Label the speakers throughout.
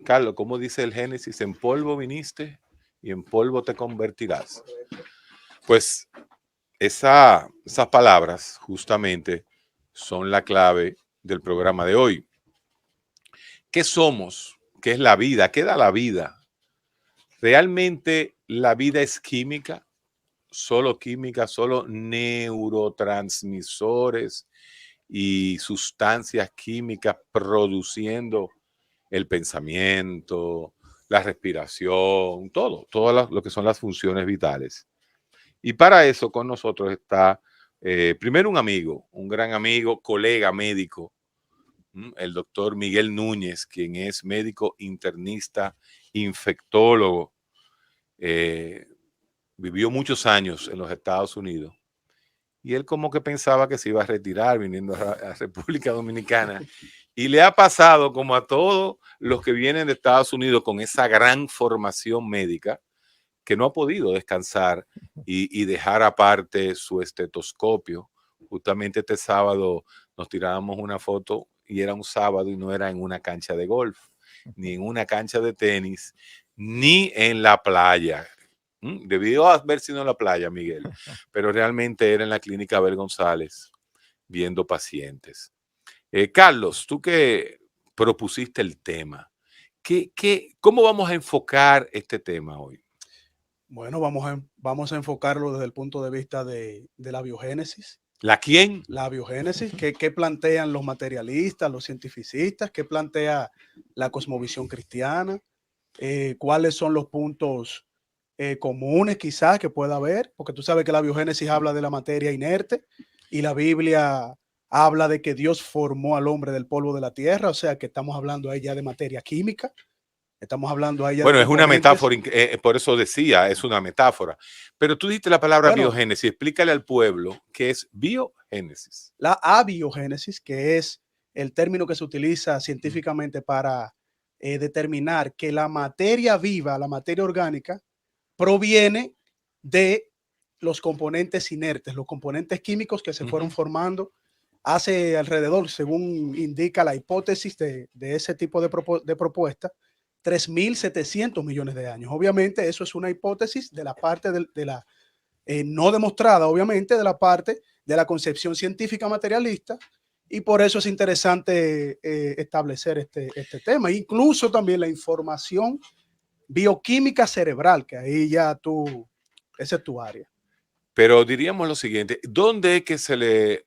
Speaker 1: Carlos, ¿cómo dice el Génesis? En polvo viniste y en polvo te convertirás. Pues esas palabras justamente son la clave del programa de hoy. ¿Qué somos? ¿Qué es la vida? ¿Qué da la vida? ¿Realmente la vida es química? Solo neurotransmisores y sustancias químicas produciendo el pensamiento, la respiración, todo lo que son las funciones vitales. Y para eso con nosotros está primero un amigo, un gran amigo, colega médico, el doctor Miguel Núñez, quien es médico internista, infectólogo, eh, vivió muchos años en los Estados Unidos. Y él como que pensaba que se iba a retirar viniendo a República Dominicana. Y le ha pasado como a todos los que vienen de Estados Unidos con esa gran formación médica, que no ha podido descansar y dejar aparte su estetoscopio. Justamente este sábado nos tirábamos una foto y era un sábado y no era en una cancha de golf, ni en una cancha de tenis, ni en la playa. Debió haber sido en la playa, Miguel, pero realmente era en la clínica Abel González viendo pacientes. Carlos, tú que propusiste el tema, ¿cómo vamos a enfocar este tema hoy?
Speaker 2: Bueno, vamos a enfocarlo desde el punto de vista de la biogénesis.
Speaker 1: ¿La quién?
Speaker 2: La biogénesis, ¿qué plantean los materialistas, los cientificistas? ¿Qué plantea la cosmovisión cristiana? ¿Cuáles son los puntos comunes quizás que pueda haber? Porque tú sabes que la biogénesis habla de la materia inerte y la Biblia habla de que Dios formó al hombre del polvo de la tierra, o sea que estamos hablando ahí ya de materia química, estamos hablando ahí ya de
Speaker 1: Bueno, es una
Speaker 2: componentes.
Speaker 1: metáfora, por eso decía, es una metáfora. Pero tú dijiste la palabra
Speaker 2: Bueno,
Speaker 1: biogénesis, explícale al pueblo qué es biogénesis.
Speaker 2: la abiogénesis, que es el término que se utiliza científicamente para determinar que la materia viva, la materia orgánica, proviene de los componentes inertes, los componentes químicos que se fueron formando hace alrededor, según indica la hipótesis de ese tipo de propuesta, 3.700 millones de años. Obviamente, eso es una hipótesis de la parte de la no demostrada, obviamente, de la parte de la concepción científica materialista, y por eso es interesante establecer este tema. Incluso también la información bioquímica cerebral, que ahí ya esa es tu área.
Speaker 1: Pero diríamos lo siguiente, ¿dónde es que se le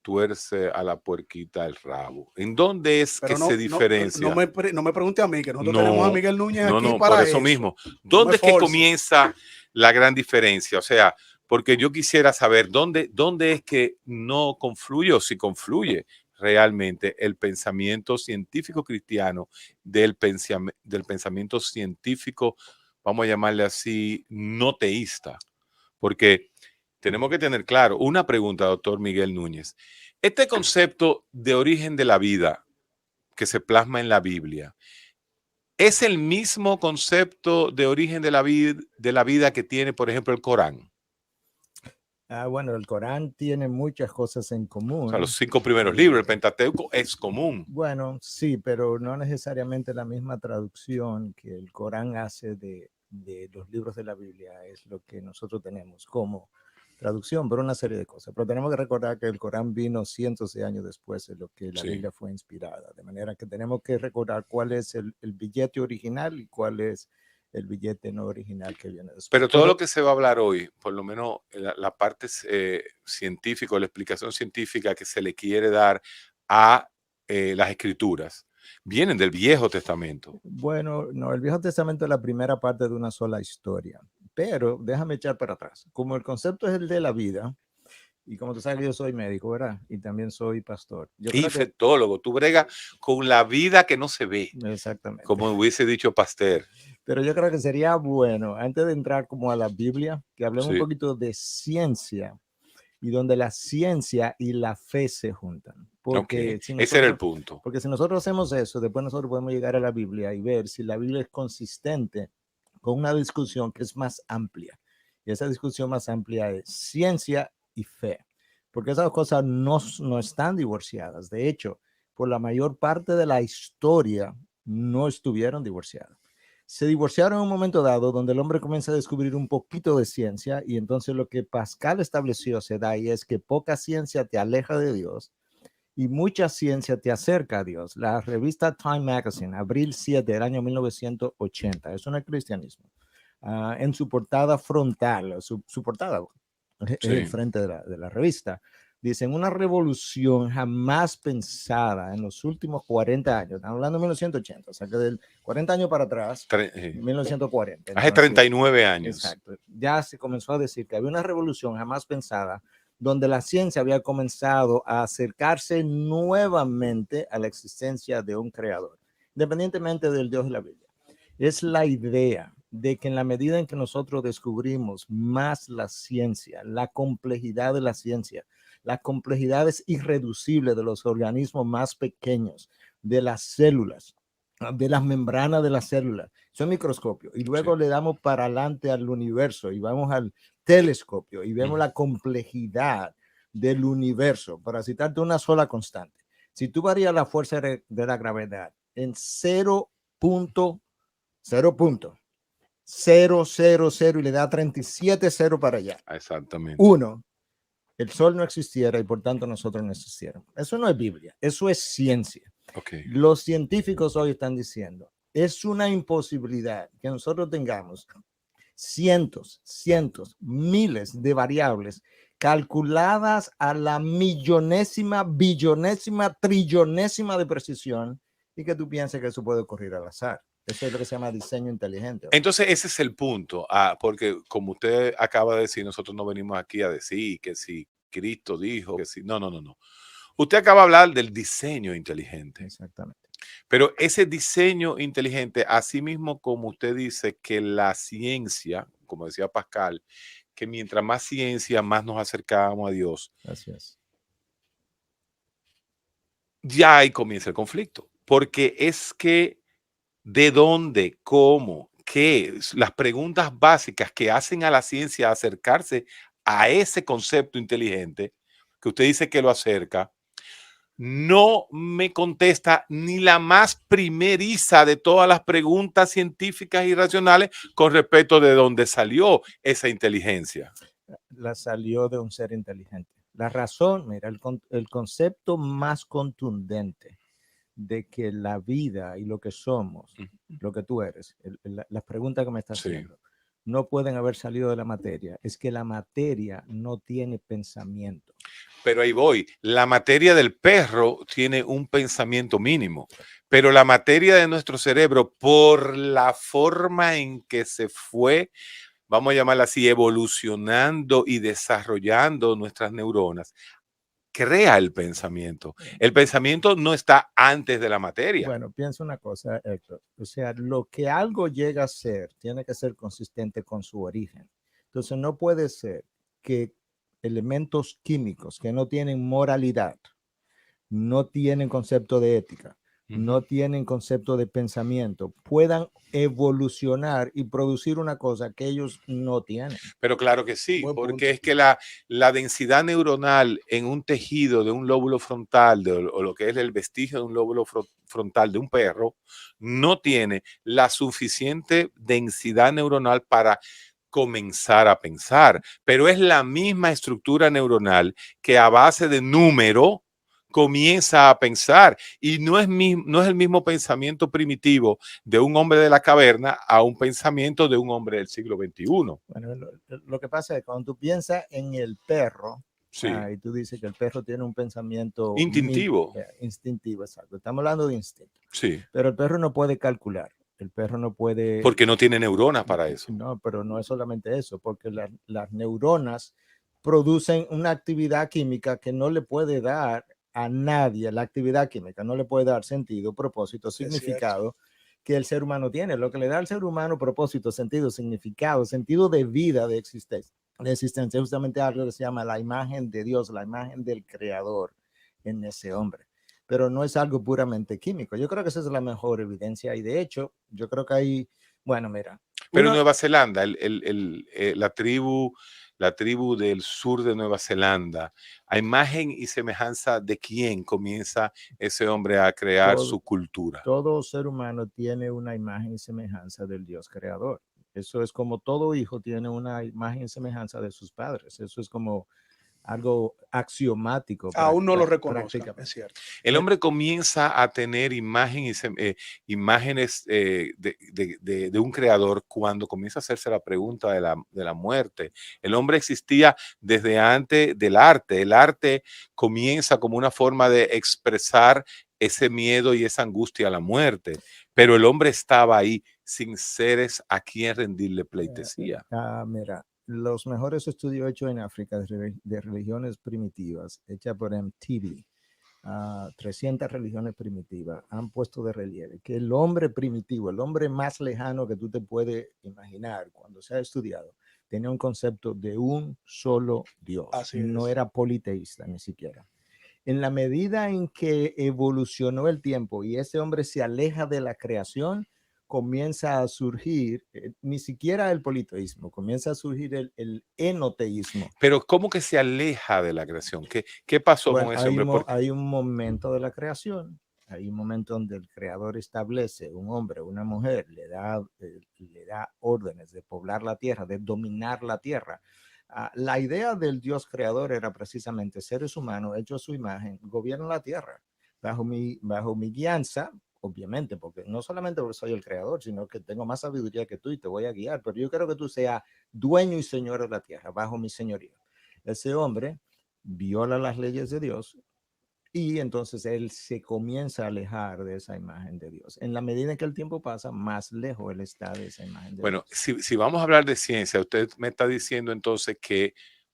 Speaker 1: tuerce a la puerquita el rabo? ¿En dónde es que
Speaker 2: Pero
Speaker 1: se diferencia?
Speaker 2: no me pregunte a mí, que nosotros tenemos a
Speaker 1: No,
Speaker 2: Miguel Núñez aquí
Speaker 1: no, por
Speaker 2: para
Speaker 1: eso
Speaker 2: eso.
Speaker 1: mismo.
Speaker 2: No me
Speaker 1: ¿Dónde es que
Speaker 2: force.
Speaker 1: comienza la gran diferencia? O sea, porque yo quisiera saber dónde es que no confluye o si confluye realmente el pensamiento científico cristiano del pensamiento científico, vamos a llamarle así, no teísta. Porque tenemos que tener claro, una pregunta, doctor Miguel Núñez. Este concepto de origen de la vida que se plasma en la Biblia, ¿es el mismo concepto de origen de la vida que tiene, por ejemplo, el Corán?
Speaker 3: Bueno, el Corán tiene muchas cosas en
Speaker 1: O sea, los
Speaker 3: común.
Speaker 1: 5 primeros libros, el Pentateuco, es común.
Speaker 3: Bueno, sí, pero no necesariamente la misma traducción que el Corán hace de los libros de la Biblia es lo que nosotros tenemos como traducción por una serie de cosas. Pero tenemos que recordar que el Corán vino cientos de años después de lo que la
Speaker 1: Sí.
Speaker 3: Biblia fue inspirada. De manera que tenemos que recordar cuál es el billete original y cuál es el billete no original que viene después.
Speaker 1: Pero todo lo que se va a hablar hoy, por lo menos la parte científica, la explicación científica que se le quiere dar a las escrituras, vienen del Viejo Testamento.
Speaker 3: Bueno, no, el Viejo Testamento es la primera parte de una sola historia, pero déjame echar para atrás. Como el concepto es el de la vida, y como tú sabes que yo soy médico, ¿verdad? Y también soy pastor. Yo creo que...
Speaker 1: Infectólogo, tú bregas con la vida que no se ve,
Speaker 3: Exactamente.
Speaker 1: como hubiese dicho Pasteur.
Speaker 3: Pero yo creo que sería bueno, antes de entrar como a la Biblia, que hablemos
Speaker 1: Sí.
Speaker 3: un poquito de ciencia y donde la ciencia y la fe se juntan. Porque
Speaker 1: Okay.
Speaker 3: si
Speaker 1: Ese era el
Speaker 3: nosotros,
Speaker 1: punto.
Speaker 3: porque si nosotros hacemos eso, después nosotros podemos llegar a la Biblia y ver si la Biblia es consistente con una discusión que es más amplia. Y esa discusión más amplia es ciencia y fe. Porque esas cosas no están divorciadas. De hecho, por la mayor parte de la historia no estuvieron divorciados. Se divorciaron en un momento dado donde el hombre comienza a descubrir un poquito de ciencia y entonces lo que Pascal estableció se da y es que poca ciencia te aleja de Dios y mucha ciencia te acerca a Dios. La revista Time Magazine, abril 7 del año 1980, eso no es cristianismo, en su portada frontal, su portada es el frente de la revista, dicen una revolución jamás pensada en los últimos 40 años, estamos hablando de 1980, o sea que del 40 años para atrás, 1940.
Speaker 1: Hace 39 años.
Speaker 3: Exacto, ya se comenzó a decir que había una revolución jamás pensada donde la ciencia había comenzado a acercarse nuevamente a la existencia de un creador, independientemente del Dios de la Biblia. Es la idea de que en la medida en que nosotros descubrimos más la ciencia, la complejidad de la ciencia, las complejidades irreducibles de los organismos más pequeños, de las células, de las membranas de las células, son microscopios, y luego le damos para adelante al universo y vamos al telescopio y vemos la complejidad del universo, para citarte una sola constante. Si tú varías la fuerza de la gravedad en 0.000 y le da 37 0 para allá.
Speaker 1: Exactamente.
Speaker 3: 1, el sol no existiera y por tanto nosotros no existiéramos. Eso no es Biblia, eso es ciencia.
Speaker 1: Okay.
Speaker 3: Los científicos hoy están diciendo, es una imposibilidad que nosotros tengamos cientos, miles de variables calculadas a la millonésima, billonésima, trillonésima de precisión y que tú pienses que eso puede ocurrir al azar. Eso es lo que se llama diseño inteligente.
Speaker 1: Entonces ese es el punto, porque como usted acaba de decir, nosotros no venimos aquí a decir que si Cristo dijo, que si... No. Usted acaba de hablar del diseño inteligente.
Speaker 3: Exactamente.
Speaker 1: Pero ese diseño inteligente, así mismo como usted dice que la ciencia, como decía Pascal, que mientras más ciencia, más nos acercamos a Dios.
Speaker 3: Así es.
Speaker 1: Ya ahí comienza el conflicto, porque es que de dónde, cómo, qué, las preguntas básicas que hacen a la ciencia acercarse a ese concepto inteligente, que usted dice que lo acerca, no me contesta ni la más primeriza de todas las preguntas científicas y racionales con respecto de dónde salió esa inteligencia.
Speaker 3: La salió de un ser inteligente. La razón, mira, el concepto más contundente de que la vida y lo que somos, lo que tú eres, las preguntas que me estás haciendo, no pueden haber salido de la materia, es que la materia no tiene pensamiento.
Speaker 1: Pero ahí voy, la materia del perro tiene un pensamiento mínimo, pero la materia de nuestro cerebro, por la forma en que se fue, vamos a llamarla así, evolucionando y desarrollando nuestras neuronas, crea el pensamiento. El pensamiento no está antes de la materia.
Speaker 3: Bueno, piensa una cosa, Héctor. O sea, lo que algo llega a ser tiene que ser consistente con su origen. Entonces, no puede ser que elementos químicos que no tienen moralidad, no tienen concepto de ética, no tienen concepto de pensamiento, puedan evolucionar y producir una cosa que ellos no tienen.
Speaker 1: Pero claro que sí, porque es que la densidad neuronal en un tejido de un lóbulo frontal o lo que es el vestigio de un lóbulo frontal de un perro no tiene la suficiente densidad neuronal para comenzar a pensar, pero es la misma estructura neuronal que a base de número comienza a pensar y no es el mismo pensamiento primitivo de un hombre de la caverna a un pensamiento de un hombre del siglo XXI.
Speaker 3: Bueno, lo que pasa es que cuando tú piensas en el perro,
Speaker 1: sí.
Speaker 3: Y tú dices que el perro tiene un pensamiento
Speaker 1: instintivo.
Speaker 3: Instintivo, exacto. Estamos hablando de instinto.
Speaker 1: Sí.
Speaker 3: Pero el perro no puede calcular. El perro no puede...
Speaker 1: Porque no tiene neuronas para eso.
Speaker 3: No, pero no es solamente eso, porque las neuronas producen una actividad química que no le puede dar a nadie, la actividad química no le puede dar sentido, propósito, significado que el ser humano tiene. Lo que le da al ser humano propósito, sentido, significado, sentido de vida, de existencia, justamente algo que se llama la imagen de Dios, la imagen del creador en ese hombre. Pero no es algo puramente químico. Yo creo que esa es la mejor evidencia y de hecho, yo creo que hay, bueno, mira.
Speaker 1: Pero en Nueva Zelanda, la tribu la tribu del sur de Nueva Zelanda, a imagen y semejanza de quién comienza ese hombre a crear
Speaker 3: Todo,
Speaker 1: su cultura.
Speaker 3: todo ser humano tiene una imagen y semejanza del Dios creador. Eso es como todo hijo tiene una imagen y semejanza de sus padres. Eso es como algo axiomático
Speaker 2: Aún no lo reconozcan, es
Speaker 3: prácticamente.
Speaker 2: cierto.
Speaker 1: El hombre comienza a tener imágenes de un creador cuando comienza a hacerse la pregunta de la muerte. El hombre existía desde antes del arte. El arte comienza como una forma de expresar ese miedo y esa angustia a la muerte, pero el hombre estaba ahí sin seres a quien rendirle pleitesía.
Speaker 3: Mira, los mejores estudios hechos en África de religiones primitivas, hechas por MTV, 300 religiones primitivas, han puesto de relieve que el hombre primitivo, el hombre más lejano que tú te puedes imaginar cuando se ha estudiado, tenía un concepto de un solo Dios.
Speaker 2: Así
Speaker 3: no
Speaker 2: es.
Speaker 3: era politeísta ni siquiera. En la medida en que evolucionó el tiempo y ese hombre se aleja de la creación, comienza a surgir, ni siquiera el politeísmo, comienza a surgir el enoteísmo.
Speaker 1: Pero ¿cómo que se aleja de la creación? ¿Qué pasó
Speaker 3: Bueno,
Speaker 1: con ese hombre?
Speaker 3: hay un momento de la creación, hay un momento donde el creador establece un hombre, una mujer, le da órdenes de poblar la tierra, de dominar la tierra. La idea del Dios creador era precisamente seres humanos hechos a su imagen, gobiernan la tierra bajo mi guianza, obviamente, porque no solamente porque soy el creador, sino que tengo más sabiduría que tú y te voy a guiar, pero yo quiero que tú seas dueño y señor de la tierra, bajo mi señorío. Ese hombre viola las leyes de Dios y entonces él se comienza a alejar de esa imagen de Dios. En la medida en que el tiempo pasa, más lejos él está de esa imagen de
Speaker 1: Bueno,
Speaker 3: Dios.
Speaker 1: si vamos a hablar de ciencia, usted me está diciendo entonces que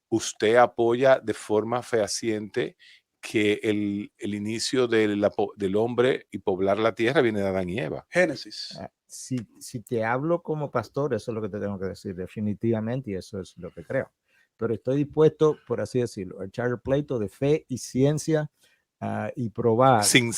Speaker 1: usted apoya de forma fehaciente que el inicio del hombre y poblar la tierra viene de Adán y Eva.
Speaker 2: Génesis.
Speaker 3: Si te hablo como pastor, eso es lo que te tengo que decir definitivamente y eso es lo que creo. Pero estoy dispuesto, por así decirlo, a echar el pleito de fe y ciencia y probar.
Speaker 1: Sin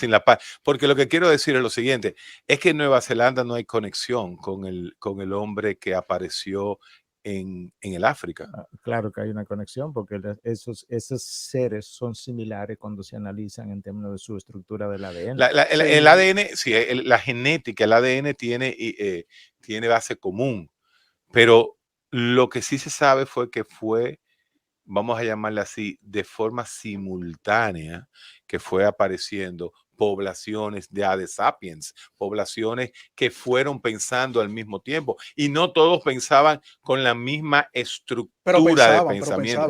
Speaker 1: la paz. Porque lo que quiero decir es lo siguiente, es que en Nueva Zelanda no hay conexión con el hombre que apareció en el África.
Speaker 3: Claro que hay una conexión porque esos seres son similares cuando se analizan en términos de su estructura del ADN.
Speaker 1: El ADN, sí, la genética, el ADN tiene base común, pero lo que sí se sabe fue que fue, vamos a llamarle así, de forma simultánea, que fue apareciendo poblaciones de sapiens, poblaciones que fueron pensando al mismo tiempo y no todos pensaban con la misma estructura de pensamiento.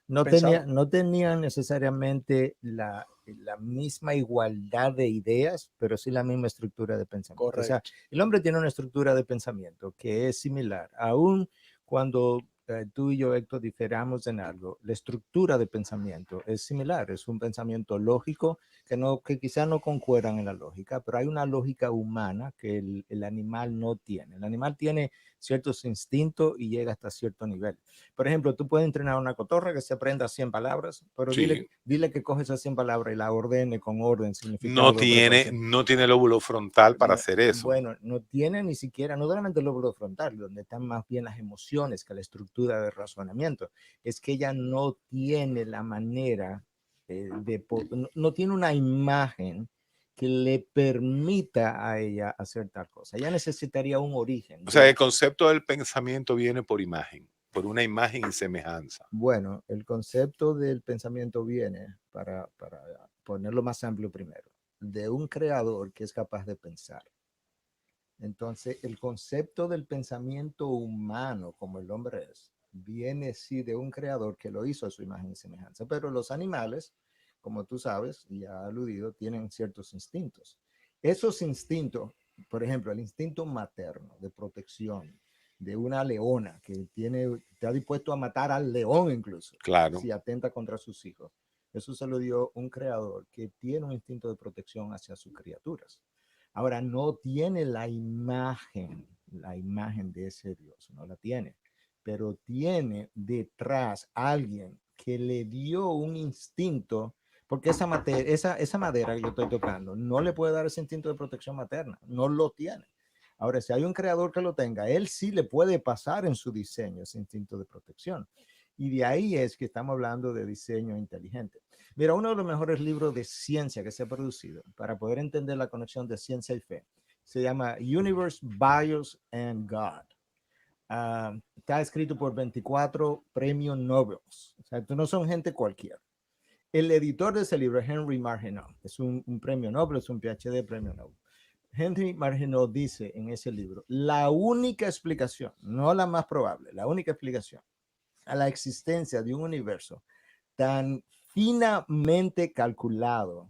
Speaker 3: No tenían necesariamente la misma igualdad de ideas, pero sí la misma estructura de pensamiento.
Speaker 2: Correcto.
Speaker 3: O sea, el hombre tiene una estructura de pensamiento que es similar, aún cuando tú y yo, Héctor, diferamos en algo, la estructura de pensamiento es similar, es un pensamiento lógico que quizás no concuerdan en la lógica, pero hay una lógica humana que el animal no tiene. El animal tiene ciertos instintos y llega hasta cierto nivel. Por ejemplo, tú puedes entrenar a una cotorra que se aprenda 100 palabras, pero
Speaker 1: Sí.
Speaker 3: dile que coge esas 100 palabras y la ordene con orden, significado.
Speaker 1: No tiene lóbulo frontal para hacer eso.
Speaker 3: Bueno, no tiene ni siquiera, no solamente el lóbulo frontal, donde están más bien las emociones que la estructura de razonamiento. Es que ella no tiene la manera no tiene una imagen que le permita a ella hacer tal cosa. Ella necesitaría un origen.
Speaker 1: O sea, el concepto del pensamiento viene por imagen, por una imagen y semejanza.
Speaker 3: Bueno, el concepto del pensamiento viene, para ponerlo más amplio primero, de un creador que es capaz de pensar. Entonces, el concepto del pensamiento humano, como el hombre es, viene sí de un creador que lo hizo a su imagen y semejanza, pero los animales, como tú sabes, y ya aludido, tienen ciertos instintos. Esos instintos, por ejemplo, el instinto materno de protección de una leona que está dispuesto a matar al león incluso,
Speaker 1: claro,
Speaker 3: si atenta contra sus hijos. Eso se lo dio un creador que tiene un instinto de protección hacia sus criaturas. Ahora, no tiene la imagen de ese Dios, no la tiene, pero tiene detrás a alguien que le dio un instinto, porque esa madera que yo estoy tocando no le puede dar ese instinto de protección materna, no lo tiene. Ahora, si hay un creador que lo tenga, él sí le puede pasar en su diseño ese instinto de protección. Y de ahí es que estamos hablando de diseño inteligente. Mira, uno de los mejores libros de ciencia que se ha producido para poder entender la conexión de ciencia y fe se llama Universe, Bios and God. Está escrito por 24 premios Nobel. O sea, no son gente cualquiera. El editor de ese libro es Henry Margenau. Es un premio Nobel, es un PhD premio Nobel. Henry Margenau dice en ese libro, la única explicación, no la más probable, la única explicación a la existencia de un universo tan finamente calculado,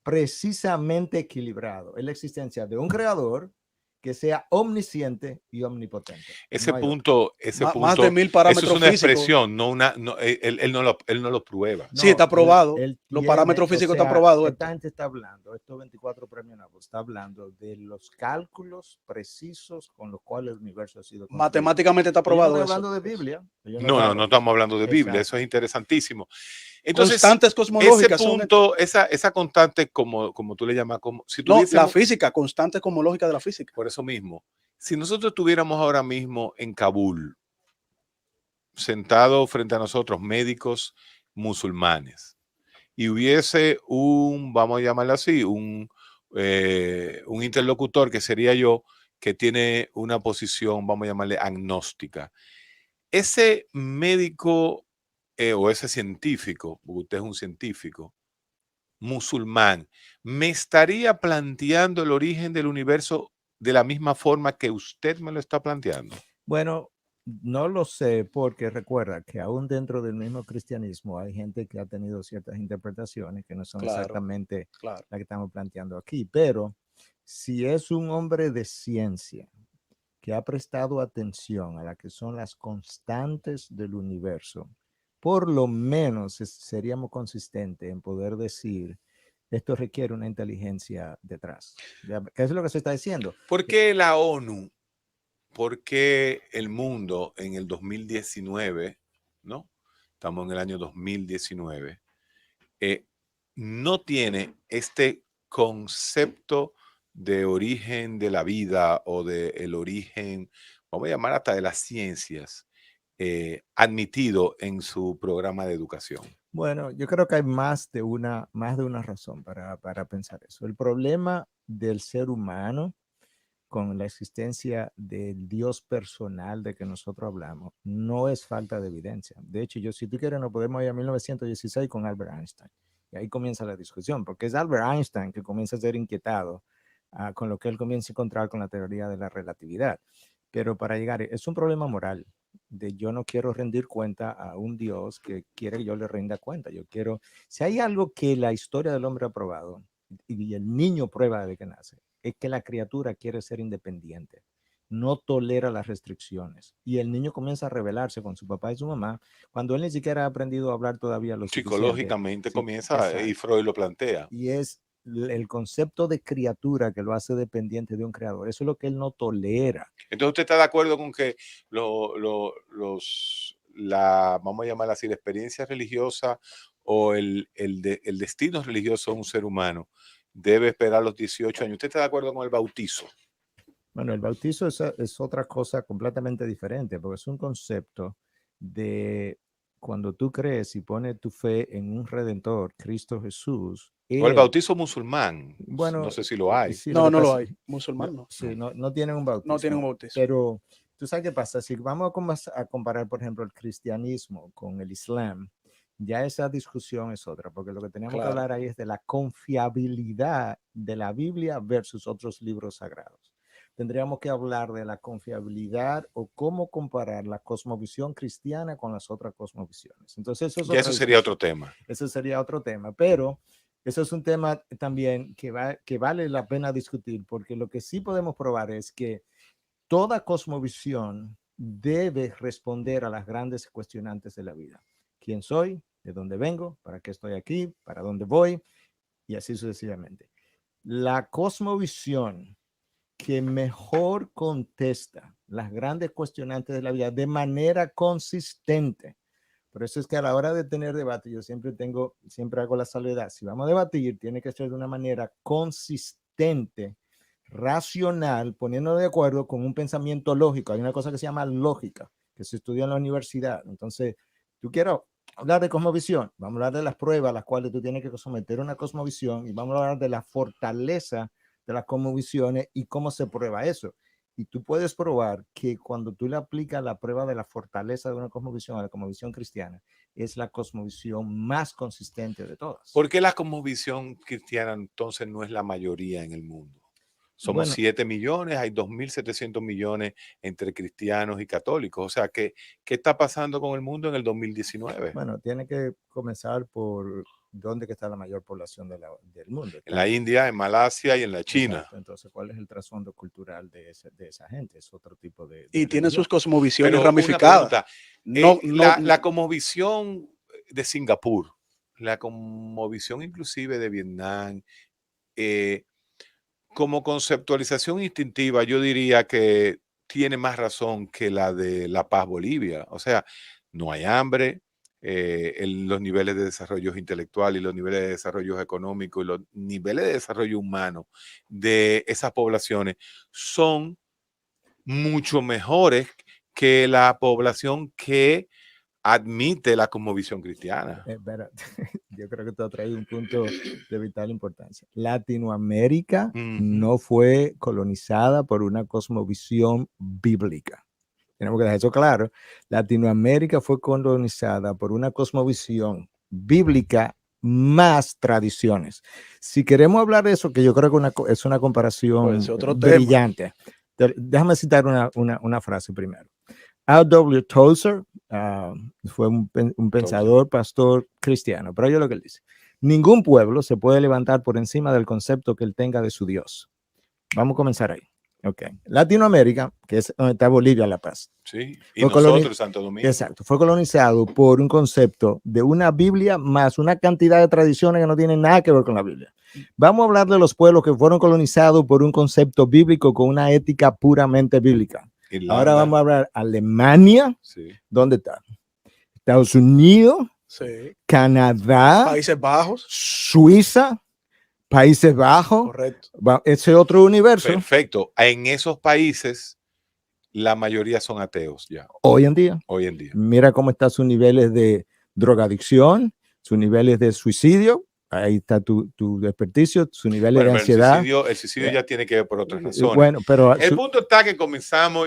Speaker 3: precisamente equilibrado, es la existencia de un creador que sea omnisciente y omnipotente.
Speaker 1: Ese
Speaker 3: No
Speaker 1: punto,
Speaker 2: Más de 1000
Speaker 1: eso es
Speaker 2: parámetros
Speaker 1: una
Speaker 2: físicos.
Speaker 1: expresión, no una, no, él no lo prueba.
Speaker 2: Sí, está probado. Los
Speaker 3: tiene,
Speaker 2: parámetros
Speaker 3: o
Speaker 2: físicos
Speaker 3: sea,
Speaker 2: están probados.
Speaker 3: esta gente está hablando, estos 24 premios Nobel, está hablando de los cálculos precisos con los cuales el universo ha sido construido.
Speaker 2: Matemáticamente está
Speaker 3: Yo no
Speaker 2: probado
Speaker 3: estoy
Speaker 2: eso.
Speaker 3: hablando de Biblia.
Speaker 1: No estamos hablando de Biblia,
Speaker 3: Exacto.
Speaker 1: eso es interesantísimo. Entonces,
Speaker 2: Constantes
Speaker 1: ese
Speaker 2: cosmológicas son
Speaker 1: punto, esa constante, como tú le llamas, como si
Speaker 2: no, la
Speaker 1: tuviésemos,
Speaker 2: física, constantes cosmológicas de la física.
Speaker 1: por eso mismo, si nosotros estuviéramos ahora mismo en Kabul, sentados frente a nosotros, médicos musulmanes, y hubiese vamos a llamarlo así, un interlocutor que sería yo, que tiene una posición, vamos a llamarle agnóstica. Ese médico o ese científico, porque usted es un científico, musulmán, me estaría planteando el origen del universo de la misma forma que usted me lo está planteando.
Speaker 3: Bueno, no lo sé porque recuerda que aún dentro del mismo cristianismo hay gente que ha tenido ciertas interpretaciones que no son exactamente las que estamos planteando aquí, pero si es un hombre de ciencia que ha prestado atención a la que son las constantes del universo, por lo menos seríamos consistentes en poder decir esto requiere una inteligencia detrás. ¿Qué es lo que se está diciendo?
Speaker 1: ¿Por qué la ONU? ¿Por qué el mundo en el 2019, ¿no? Estamos en el año 2019, no tiene este concepto de origen de la vida o del origen, vamos a llamar hasta de las ciencias, admitido en su programa de educación?
Speaker 3: Bueno, yo creo que hay más de una razón para pensar eso. El problema del ser humano con la existencia del Dios personal de que nosotros hablamos no es falta de evidencia. De hecho, si tú quieres, nos podemos ir a 1916 con Albert Einstein. Y ahí comienza la discusión, porque es Albert Einstein que comienza a ser inquietado con lo que él comienza a encontrar con la teoría de la relatividad. Pero para llegar, es un problema moral de yo no quiero rendir cuenta a un Dios que quiere que yo le rinda cuenta. Yo quiero, si hay algo que la historia del hombre ha probado y el niño prueba desde que nace, es que la criatura quiere ser independiente, no tolera las restricciones. Y el niño comienza a rebelarse con su papá y su mamá cuando él ni siquiera ha aprendido a hablar todavía lo suficiente.
Speaker 1: Psicológicamente comienza, y Freud lo plantea.
Speaker 3: Y es el concepto de criatura que lo hace dependiente de un creador. Eso es lo que él no tolera.
Speaker 1: Entonces, ¿usted está de acuerdo con que vamos a llamarla así, la experiencia religiosa o el destino religioso de un ser humano debe esperar los 18 años? ¿Usted está de acuerdo con el bautizo?
Speaker 3: Bueno, el bautizo es otra cosa completamente diferente, porque es un concepto de cuando tú crees y pones tu fe en un redentor, Cristo Jesús.
Speaker 1: O el bautizo musulmán.
Speaker 3: Bueno,
Speaker 1: no sé si lo hay.
Speaker 3: Sí,
Speaker 2: no lo hay. Musulmán no.
Speaker 3: Sí, no tienen un bautismo.
Speaker 2: No tienen un bautismo.
Speaker 3: Pero tú sabes qué pasa. Si vamos a comparar, por ejemplo, el cristianismo con el islam, ya esa discusión es otra, porque lo que tenemos que hablar ahí es de la confiabilidad de la Biblia versus otros libros sagrados. Tendríamos que hablar de la confiabilidad o cómo comparar la cosmovisión cristiana con las otras cosmovisiones. Entonces, eso
Speaker 1: sería otro tema.
Speaker 3: Eso sería otro tema, pero eso es un tema también que vale la pena discutir, porque lo que sí podemos probar es que toda cosmovisión debe responder a las grandes cuestionantes de la vida. ¿Quién soy? ¿De dónde vengo? ¿Para qué estoy aquí? ¿Para dónde voy? Y así sucesivamente. La cosmovisión que mejor contesta las grandes cuestionantes de la vida de manera consistente. Por eso es que a la hora de tener debate, yo siempre hago la salvedad. Si vamos a debatir, tiene que ser de una manera consistente racional, poniendo de acuerdo con un pensamiento lógico. Hay una cosa que se llama lógica, que se estudia en la universidad. Entonces, tú quieres hablar de cosmovisión, vamos a hablar de las pruebas a las cuales tú tienes que someter una cosmovisión y vamos a hablar de la fortaleza de las cosmovisiones y cómo se prueba eso. Y tú puedes probar que cuando tú le aplicas la prueba de la fortaleza de una cosmovisión a la cosmovisión cristiana, es la cosmovisión más consistente de todas.
Speaker 1: ¿Por qué la cosmovisión cristiana entonces no es la mayoría en el mundo? Somos 7 millones, hay 2.700 millones entre cristianos y católicos. O sea, ¿qué está pasando con el mundo en el 2019?
Speaker 3: Bueno, tiene que comenzar por dónde que está la mayor población del mundo.
Speaker 1: En la India, en Malasia y en la China.
Speaker 3: Exacto. Entonces, ¿cuál es el trasfondo cultural de esa gente? Es otro tipo de
Speaker 2: y tiene
Speaker 3: religión.
Speaker 2: sus cosmovisiones
Speaker 1: Pero
Speaker 2: ramificadas.
Speaker 1: La cosmovisión de Singapur, la cosmovisión inclusive de Vietnam, como conceptualización instintiva, yo diría que tiene más razón que la de La Paz, Bolivia. O sea, no hay hambre, los niveles de desarrollo intelectual y los niveles de desarrollo económico y los niveles de desarrollo humano de esas poblaciones son mucho mejores que la población que admite la cosmovisión cristiana.
Speaker 3: Yo creo que te ha traído un punto de vital importancia. Latinoamérica no fue colonizada por una cosmovisión bíblica. Tenemos que dejar eso claro. Latinoamérica fue colonizada por una cosmovisión bíblica más tradiciones. Si queremos hablar de eso, que yo creo que es una comparación brillante. Déjame citar una frase primero. R.W. Tozer fue un pensador, pastor cristiano, pero yo lo que él dice: ningún pueblo se puede levantar por encima del concepto que él tenga de su Dios. Vamos a comenzar ahí. Okay. Latinoamérica, que es donde está Bolivia, La Paz.
Speaker 1: Sí, y nosotros, Santo Domingo.
Speaker 3: Exacto, fue colonizado por un concepto de una Biblia más una cantidad de tradiciones que no tienen nada que ver con la Biblia. Vamos a hablar de los pueblos que fueron colonizados por un concepto bíblico con una ética puramente bíblica. Irlanda. Ahora vamos a hablar Alemania, sí. ¿Dónde está? Estados Unidos,
Speaker 2: sí.
Speaker 3: Canadá,
Speaker 2: Países Bajos,
Speaker 3: Suiza, Países Bajos.
Speaker 2: Correcto.
Speaker 3: Ese otro universo.
Speaker 1: Perfecto. En esos países la mayoría son ateos ya.
Speaker 3: Hoy en día.
Speaker 1: Hoy en día.
Speaker 3: Mira cómo están sus niveles de drogadicción, sus niveles de suicidio. Ahí está tu desperdicio, sus niveles de ansiedad.
Speaker 1: El suicidio ya tiene que ver por otras razones.
Speaker 3: Bueno, pero
Speaker 1: el punto está que comenzamos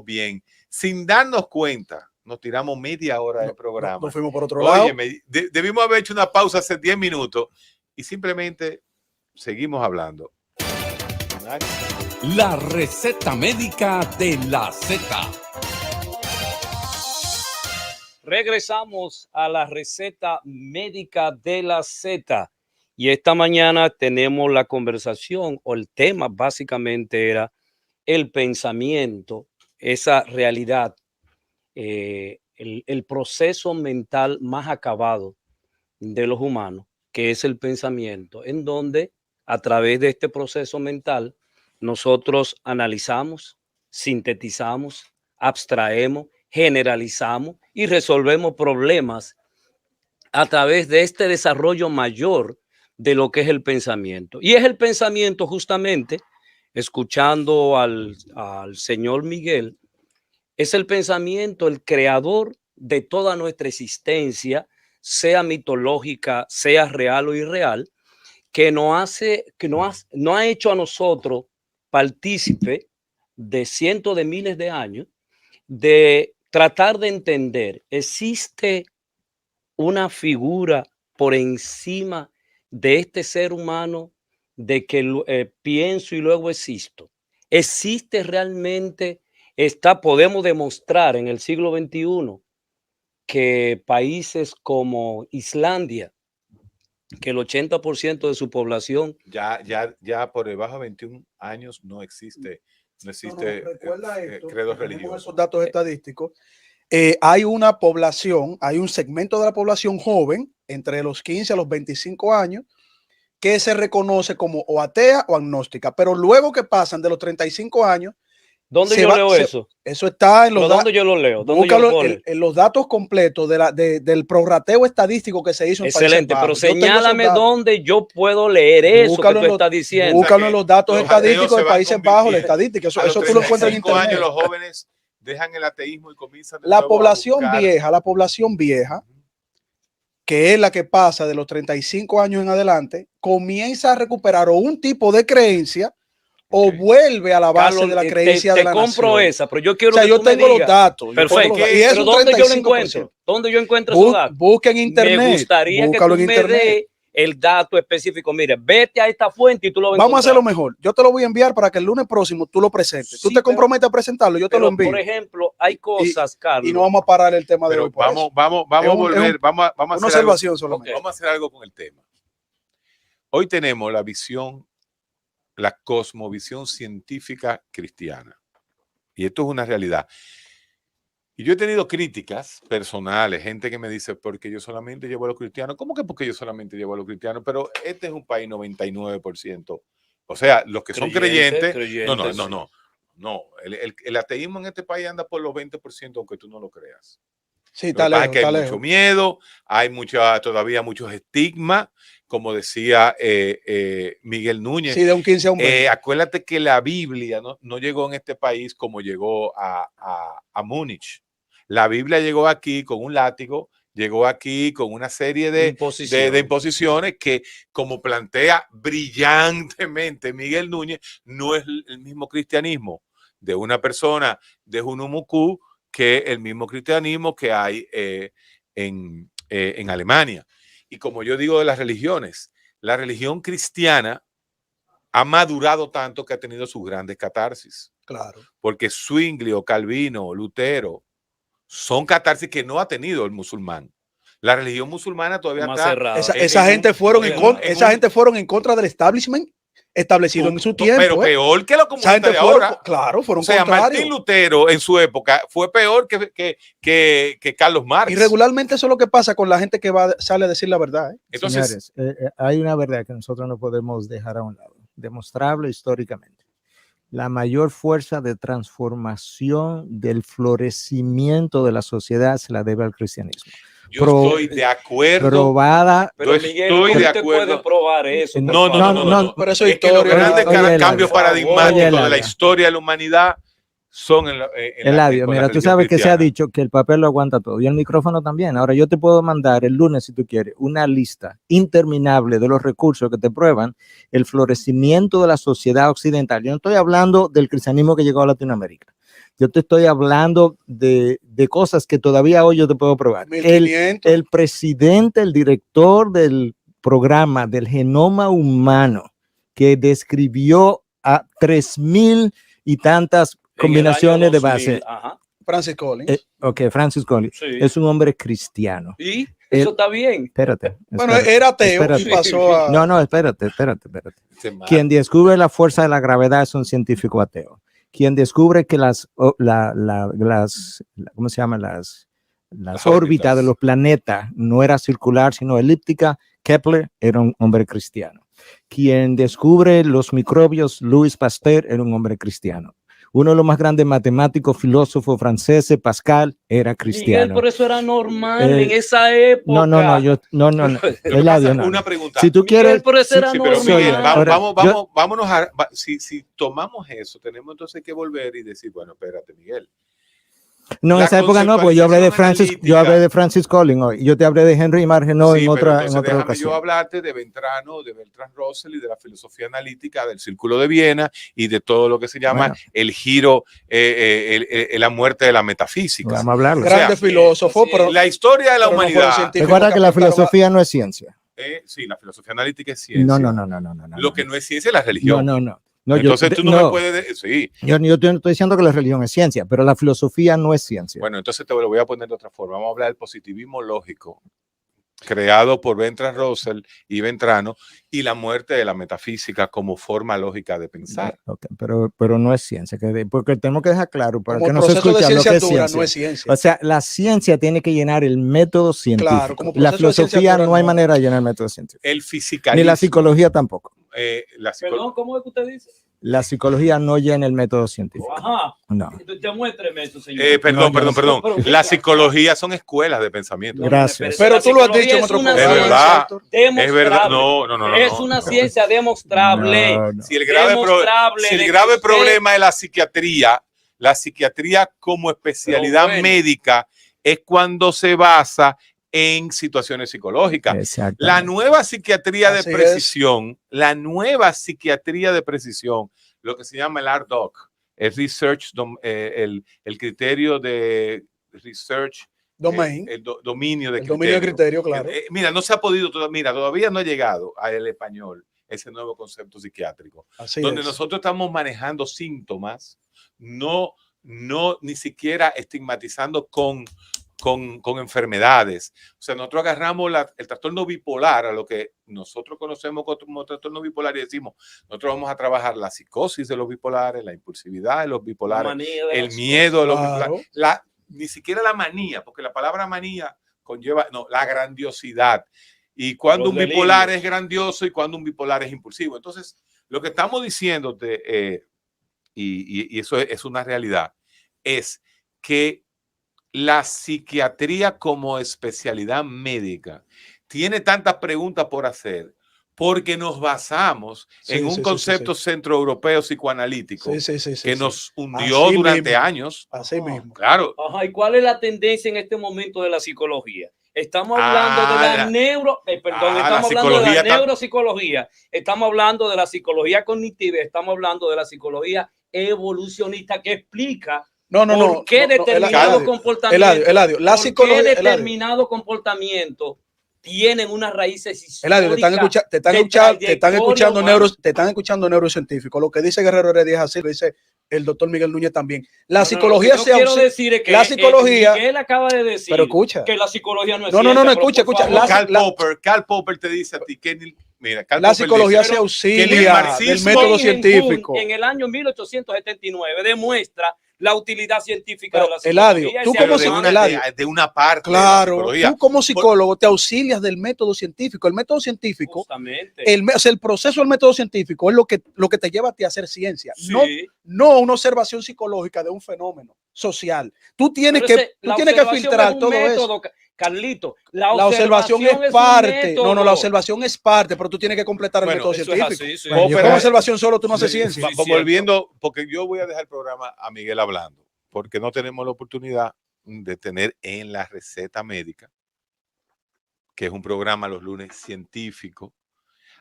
Speaker 1: bien. Sin darnos cuenta, nos tiramos media hora del programa.
Speaker 2: Nos fuimos por otro lado.
Speaker 1: Oye, debimos haber hecho una pausa hace 10 minutos y simplemente seguimos hablando.
Speaker 4: La receta médica de la Z. Regresamos a la receta médica de la Z y esta mañana tenemos la conversación o el tema básicamente era el pensamiento, esa realidad, el proceso mental más acabado de los humanos, que es el pensamiento, en donde a través de este proceso mental nosotros analizamos, sintetizamos, abstraemos, generalizamos y resolvemos problemas a través de este desarrollo mayor de lo que es el pensamiento. Y es el pensamiento justamente, escuchando al señor Miguel, es el pensamiento el creador de toda nuestra existencia, sea mitológica, sea real o irreal, que nos ha hecho a nosotros partícipe de cientos de miles de años de tratar de entender, ¿existe una figura por encima de este ser humano de que pienso y luego existo? ¿Existe realmente? Podemos demostrar en el siglo XXI que países como Islandia, que el 80% de su población
Speaker 1: ya por debajo de 21 años no existe
Speaker 2: recuerda esto,
Speaker 1: credo religioso.
Speaker 2: Esos datos estadísticos, hay una población, hay un segmento de la población joven entre los 15 a los 25 años que se reconoce como o atea o agnóstica, pero luego que pasan de los 35 años
Speaker 4: ¿Dónde
Speaker 2: se
Speaker 4: yo
Speaker 2: va-
Speaker 4: leo
Speaker 2: se-
Speaker 4: eso?
Speaker 2: Eso está en
Speaker 4: ¿Pero
Speaker 2: los
Speaker 4: dónde yo lo leo? ¿Dónde yo
Speaker 2: búscalo
Speaker 4: lo puedo leer?
Speaker 2: en los datos completos del prorrateo estadístico que se hizo en
Speaker 4: Excelente,
Speaker 2: Países
Speaker 4: pero
Speaker 2: Bajos. Yo tengo esos
Speaker 4: señálame
Speaker 2: datos.
Speaker 4: dónde yo puedo leer eso
Speaker 2: Búscalo
Speaker 4: que
Speaker 2: en
Speaker 4: tú
Speaker 2: los-
Speaker 4: estás diciendo.
Speaker 2: Búscalo
Speaker 1: que
Speaker 2: en los datos
Speaker 1: los ateos
Speaker 2: estadísticos
Speaker 1: se
Speaker 2: de
Speaker 1: van
Speaker 2: Países Bajos, la
Speaker 1: convirtiendo.
Speaker 2: estadística.
Speaker 1: A los
Speaker 2: Eso tú lo encuentras en
Speaker 1: 35 años
Speaker 2: internet.
Speaker 1: los jóvenes dejan el ateísmo y comienzan de
Speaker 2: La
Speaker 1: nuevo a
Speaker 2: población
Speaker 1: buscar.
Speaker 2: vieja, la población vieja, que es la que pasa de los 35 años en adelante, comienza a recuperar o un tipo de creencia o
Speaker 1: Ok.
Speaker 2: vuelve a la base
Speaker 4: Carlos,
Speaker 2: de la creencia
Speaker 4: te
Speaker 2: de la
Speaker 4: compro
Speaker 2: nación.
Speaker 4: esa, pero yo
Speaker 2: O
Speaker 4: quiero
Speaker 2: sea,
Speaker 4: que
Speaker 2: yo
Speaker 4: tú me
Speaker 2: tengo los
Speaker 4: digas.
Speaker 2: datos.
Speaker 4: Perfecto.
Speaker 2: Y es
Speaker 4: Pero
Speaker 2: un
Speaker 4: ¿dónde yo lo
Speaker 2: 35%.
Speaker 4: encuentro? ¿Dónde yo encuentro esos datos?
Speaker 2: Busca en internet.
Speaker 4: Me gustaría que
Speaker 2: Búscalo
Speaker 4: tú
Speaker 2: en
Speaker 4: me
Speaker 2: internet.
Speaker 4: dé el dato específico. Mire, vete a esta fuente y tú lo vas a
Speaker 2: Vamos a
Speaker 4: encontrar.
Speaker 2: hacerlo mejor. Yo te lo voy a enviar para que el lunes próximo tú lo presentes. Tú
Speaker 4: Sí,
Speaker 2: te
Speaker 4: pero-
Speaker 2: comprometes a presentarlo, yo te lo
Speaker 4: Pero,
Speaker 2: envío.
Speaker 4: por ejemplo, hay cosas, Carlos.
Speaker 2: Y no vamos a parar el tema de
Speaker 1: Pero
Speaker 2: hoy. por
Speaker 1: vamos
Speaker 2: eso.
Speaker 1: a
Speaker 2: Es
Speaker 1: volver, vamos a
Speaker 2: una
Speaker 1: hacer algo,
Speaker 2: observación solamente.
Speaker 1: vamos a hacer algo con el tema. Hoy tenemos la visión, la cosmovisión científica cristiana. Y esto es una realidad. Y yo he tenido críticas personales, gente que me dice, porque yo solamente llevo a los cristianos. ¿Cómo que porque yo solamente llevo a los cristianos? Pero este es un país 99%. O sea, los que son creyentes. No. El ateísmo en este país anda por los 20%, aunque tú no lo creas.
Speaker 2: Sí,
Speaker 1: Lo
Speaker 2: está
Speaker 1: que pasa
Speaker 2: lejos,
Speaker 1: es que
Speaker 2: está
Speaker 1: hay
Speaker 2: lejos.
Speaker 1: mucho miedo, hay todavía muchos estigmas, como decía Miguel Núñez.
Speaker 2: Sí, de un 15 a un 20.
Speaker 1: Acuérdate que la Biblia no llegó en este país como llegó a Múnich. La Biblia llegó aquí con un látigo, llegó aquí con una serie de imposiciones que, como plantea brillantemente Miguel Núñez, no es el mismo cristianismo de una persona de Junumucú que el mismo cristianismo que hay en Alemania. Y como yo digo de las religiones, la religión cristiana ha madurado tanto que ha tenido sus grandes catarsis.
Speaker 2: Claro.
Speaker 1: Porque Zwinglio, Calvino, Lutero son catarsis que no ha tenido el musulmán. La religión musulmana todavía
Speaker 4: Más
Speaker 1: está.
Speaker 4: cerrada.
Speaker 2: Esa gente fueron en contra del establishment establecido en su tiempo.
Speaker 1: Pero peor que los comunistas de ahora.
Speaker 2: Claro, fueron
Speaker 1: o sea,
Speaker 2: contrarios.
Speaker 1: Martín Lutero en su época fue peor que Carlos Marx.
Speaker 2: Y regularmente eso es lo que pasa con la gente que sale a decir la verdad.
Speaker 1: Entonces,
Speaker 3: señores, hay una verdad que nosotros no podemos dejar a un lado, demostrable históricamente. La mayor fuerza de transformación del florecimiento de la sociedad se la debe al cristianismo.
Speaker 1: yo estoy de acuerdo.
Speaker 3: Probada.
Speaker 4: Pero
Speaker 1: Yo
Speaker 4: Miguel,
Speaker 1: estoy
Speaker 4: ¿cómo
Speaker 1: de
Speaker 4: te
Speaker 1: acuerdo.
Speaker 4: puede probar eso?
Speaker 1: No.
Speaker 2: Pero eso es
Speaker 1: Es que los
Speaker 2: historia.
Speaker 1: grandes
Speaker 3: Oye,
Speaker 1: cambios
Speaker 4: por favor.
Speaker 1: paradigmáticos de la historia de la humanidad son en
Speaker 3: Eladio,
Speaker 1: con la
Speaker 3: mira, tú
Speaker 1: religión
Speaker 3: sabes que se
Speaker 1: cristiana.
Speaker 3: ha dicho que el papel lo aguanta todo y el micrófono también. Ahora yo te puedo mandar el lunes, si tú quieres, una lista interminable de los recursos que te prueban el florecimiento de la sociedad occidental. Yo no estoy hablando del cristianismo que llegó a Latinoamérica. Yo te estoy hablando de cosas que todavía hoy yo te puedo probar.
Speaker 2: 1500.
Speaker 3: El presidente, el director del programa del genoma humano que describió a 3,000 y tantas combinaciones de base.
Speaker 2: Francis Collins.
Speaker 3: Francis Collins.
Speaker 4: Sí.
Speaker 3: Es un hombre cristiano.
Speaker 4: Y eso está bien.
Speaker 3: Espérate.
Speaker 2: Bueno, era ateo y pasó a...
Speaker 3: No, espérate.
Speaker 1: Ese mal.
Speaker 3: Quien descubre la fuerza de la gravedad es un científico ateo. Quien descubre que las ¿cómo se llama? Las órbitas de los planetas no era circular, sino elíptica, Kepler era un hombre cristiano. Quien descubre los microbios, Louis Pasteur, era un hombre cristiano. Uno de los más grandes matemáticos, filósofos franceses, Pascal, era cristiano.
Speaker 4: Miguel, por eso era normal en esa época.
Speaker 3: No. Eladio, no.
Speaker 1: Una pregunta.
Speaker 3: Si tú quieres,
Speaker 4: por eso era
Speaker 1: Sí, pero Miguel,
Speaker 4: normal.
Speaker 1: vámonos si tomamos eso, tenemos entonces que volver y decir, bueno, espérate, Miguel.
Speaker 3: no, en esa época no, pues yo hablé de Francis Collins hoy. Yo te hablé de Henry Margenau
Speaker 1: Sí,
Speaker 3: en otra
Speaker 1: déjame
Speaker 3: ocasión.
Speaker 1: yo hablarte de Bertrand Russell y de la filosofía analítica del Círculo de Viena y de todo lo que se llama el giro, la muerte de la metafísica.
Speaker 3: Vamos a hablarlo.
Speaker 2: Grande filósofo, pero
Speaker 1: La historia de la
Speaker 2: pero no fueron
Speaker 1: humanidad.
Speaker 2: científicos.
Speaker 3: Recuerda que la filosofía no es ciencia.
Speaker 1: Sí, la filosofía analítica es ciencia.
Speaker 3: No.
Speaker 1: Lo que no es ciencia es la religión.
Speaker 3: No,
Speaker 1: entonces tú no me puedes sí.
Speaker 3: Yo no estoy diciendo que la religión es ciencia, pero la filosofía no es ciencia.
Speaker 1: Bueno, entonces te lo voy a poner de otra forma. Vamos a hablar del positivismo lógico creado por Bertrand Russell y Ventrano y la muerte de la metafísica como forma lógica de pensar.
Speaker 3: Okay, pero no es ciencia, porque tenemos que dejar claro para
Speaker 2: como
Speaker 3: que no se
Speaker 2: proceso de
Speaker 3: escuche lo que
Speaker 2: ciencia
Speaker 3: es
Speaker 2: dura,
Speaker 3: ciencia.
Speaker 2: no es ciencia.
Speaker 3: O sea, la ciencia tiene que llenar el método científico.
Speaker 2: Claro, como
Speaker 3: la
Speaker 2: proceso de ciencia
Speaker 3: filosofía
Speaker 2: dura,
Speaker 3: no hay
Speaker 2: no.
Speaker 3: manera de llenar el método científico.
Speaker 1: El fisicalismo.
Speaker 3: Ni la psicología tampoco.
Speaker 4: Perdón, ¿cómo es que usted dice?
Speaker 3: La psicología no llena el método científico.
Speaker 4: Ajá.
Speaker 3: No.
Speaker 4: Demuéstreme eso, señor.
Speaker 1: Perdón.
Speaker 4: Pero-
Speaker 1: La psicología son escuelas de pensamiento.
Speaker 3: Gracias.
Speaker 2: Pero tú lo has dicho en otro
Speaker 4: una
Speaker 2: programa,
Speaker 1: Es verdad.
Speaker 2: Héctor.
Speaker 1: Es verdad. No.
Speaker 4: Es una ciencia demostrable.
Speaker 3: No.
Speaker 1: Si el grave problema de la psiquiatría como especialidad
Speaker 4: Pero bueno.
Speaker 1: médica es cuando se basa en situaciones psicológicas.
Speaker 3: Exactamente.
Speaker 1: La nueva psiquiatría de
Speaker 2: Así
Speaker 1: precisión, lo que se llama el RDoC, el el criterio de research,
Speaker 2: Domain.
Speaker 1: dominio de
Speaker 2: El dominio de criterio, claro.
Speaker 1: Mira, no se ha podido, todavía no ha llegado al español ese nuevo concepto psiquiátrico,
Speaker 2: Así
Speaker 1: donde
Speaker 2: es.
Speaker 1: nosotros estamos manejando síntomas, no ni siquiera estigmatizando con enfermedades. O sea, nosotros agarramos el trastorno bipolar, a lo que nosotros conocemos como trastorno bipolar, y decimos, nosotros vamos a trabajar la psicosis de los bipolares, la impulsividad de los bipolares, el miedo de los bipolares, ni siquiera la manía, porque la palabra manía conlleva, la grandiosidad. Y cuando un bipolar es grandioso y cuando un bipolar es impulsivo. Entonces, lo que estamos diciéndote, y eso es una realidad, es que la psiquiatría como especialidad médica tiene tantas preguntas por hacer porque nos basamos en un concepto centroeuropeo psicoanalítico que nos hundió durante años.
Speaker 2: Así mismo.
Speaker 1: Claro.
Speaker 4: Ajá, ¿y cuál es la tendencia en este momento de la psicología? Estamos hablando de la neuropsicología, estamos hablando de la psicología cognitiva, estamos hablando de la psicología evolucionista que explica por qué determinado comportamiento tienen unas raíces históricas.
Speaker 2: Te están escuchando neurocientíficos. Lo que dice Guerrero Heredia es así, lo dice el doctor Miguel Núñez también. La psicología
Speaker 4: Miguel acaba de decir que la psicología no es ciencia.
Speaker 2: Escucha.
Speaker 1: Karl Popper te dice a ti que
Speaker 2: la psicología se auxilia del método científico.
Speaker 4: En el año 1879 demuestra la utilidad científica de la psicología.
Speaker 2: Eladio, tú como
Speaker 1: de una parte
Speaker 2: claro,
Speaker 1: de la psicología.
Speaker 2: Tú como psicólogo te auxilias del método científico. El método científico, el proceso del método científico es lo que te lleva a ti a hacer ciencia, no una observación psicológica de un fenómeno social. Tú tienes que filtrar todo eso.
Speaker 4: Carlito,
Speaker 2: la observación es parte. La observación es parte, pero tú tienes que completar el método científico. Con observación solo tú no haces ciencia.
Speaker 1: Volviendo, porque yo voy a dejar el programa a Miguel hablando, porque no tenemos la oportunidad de tener en la receta médica, que es un programa los lunes científico,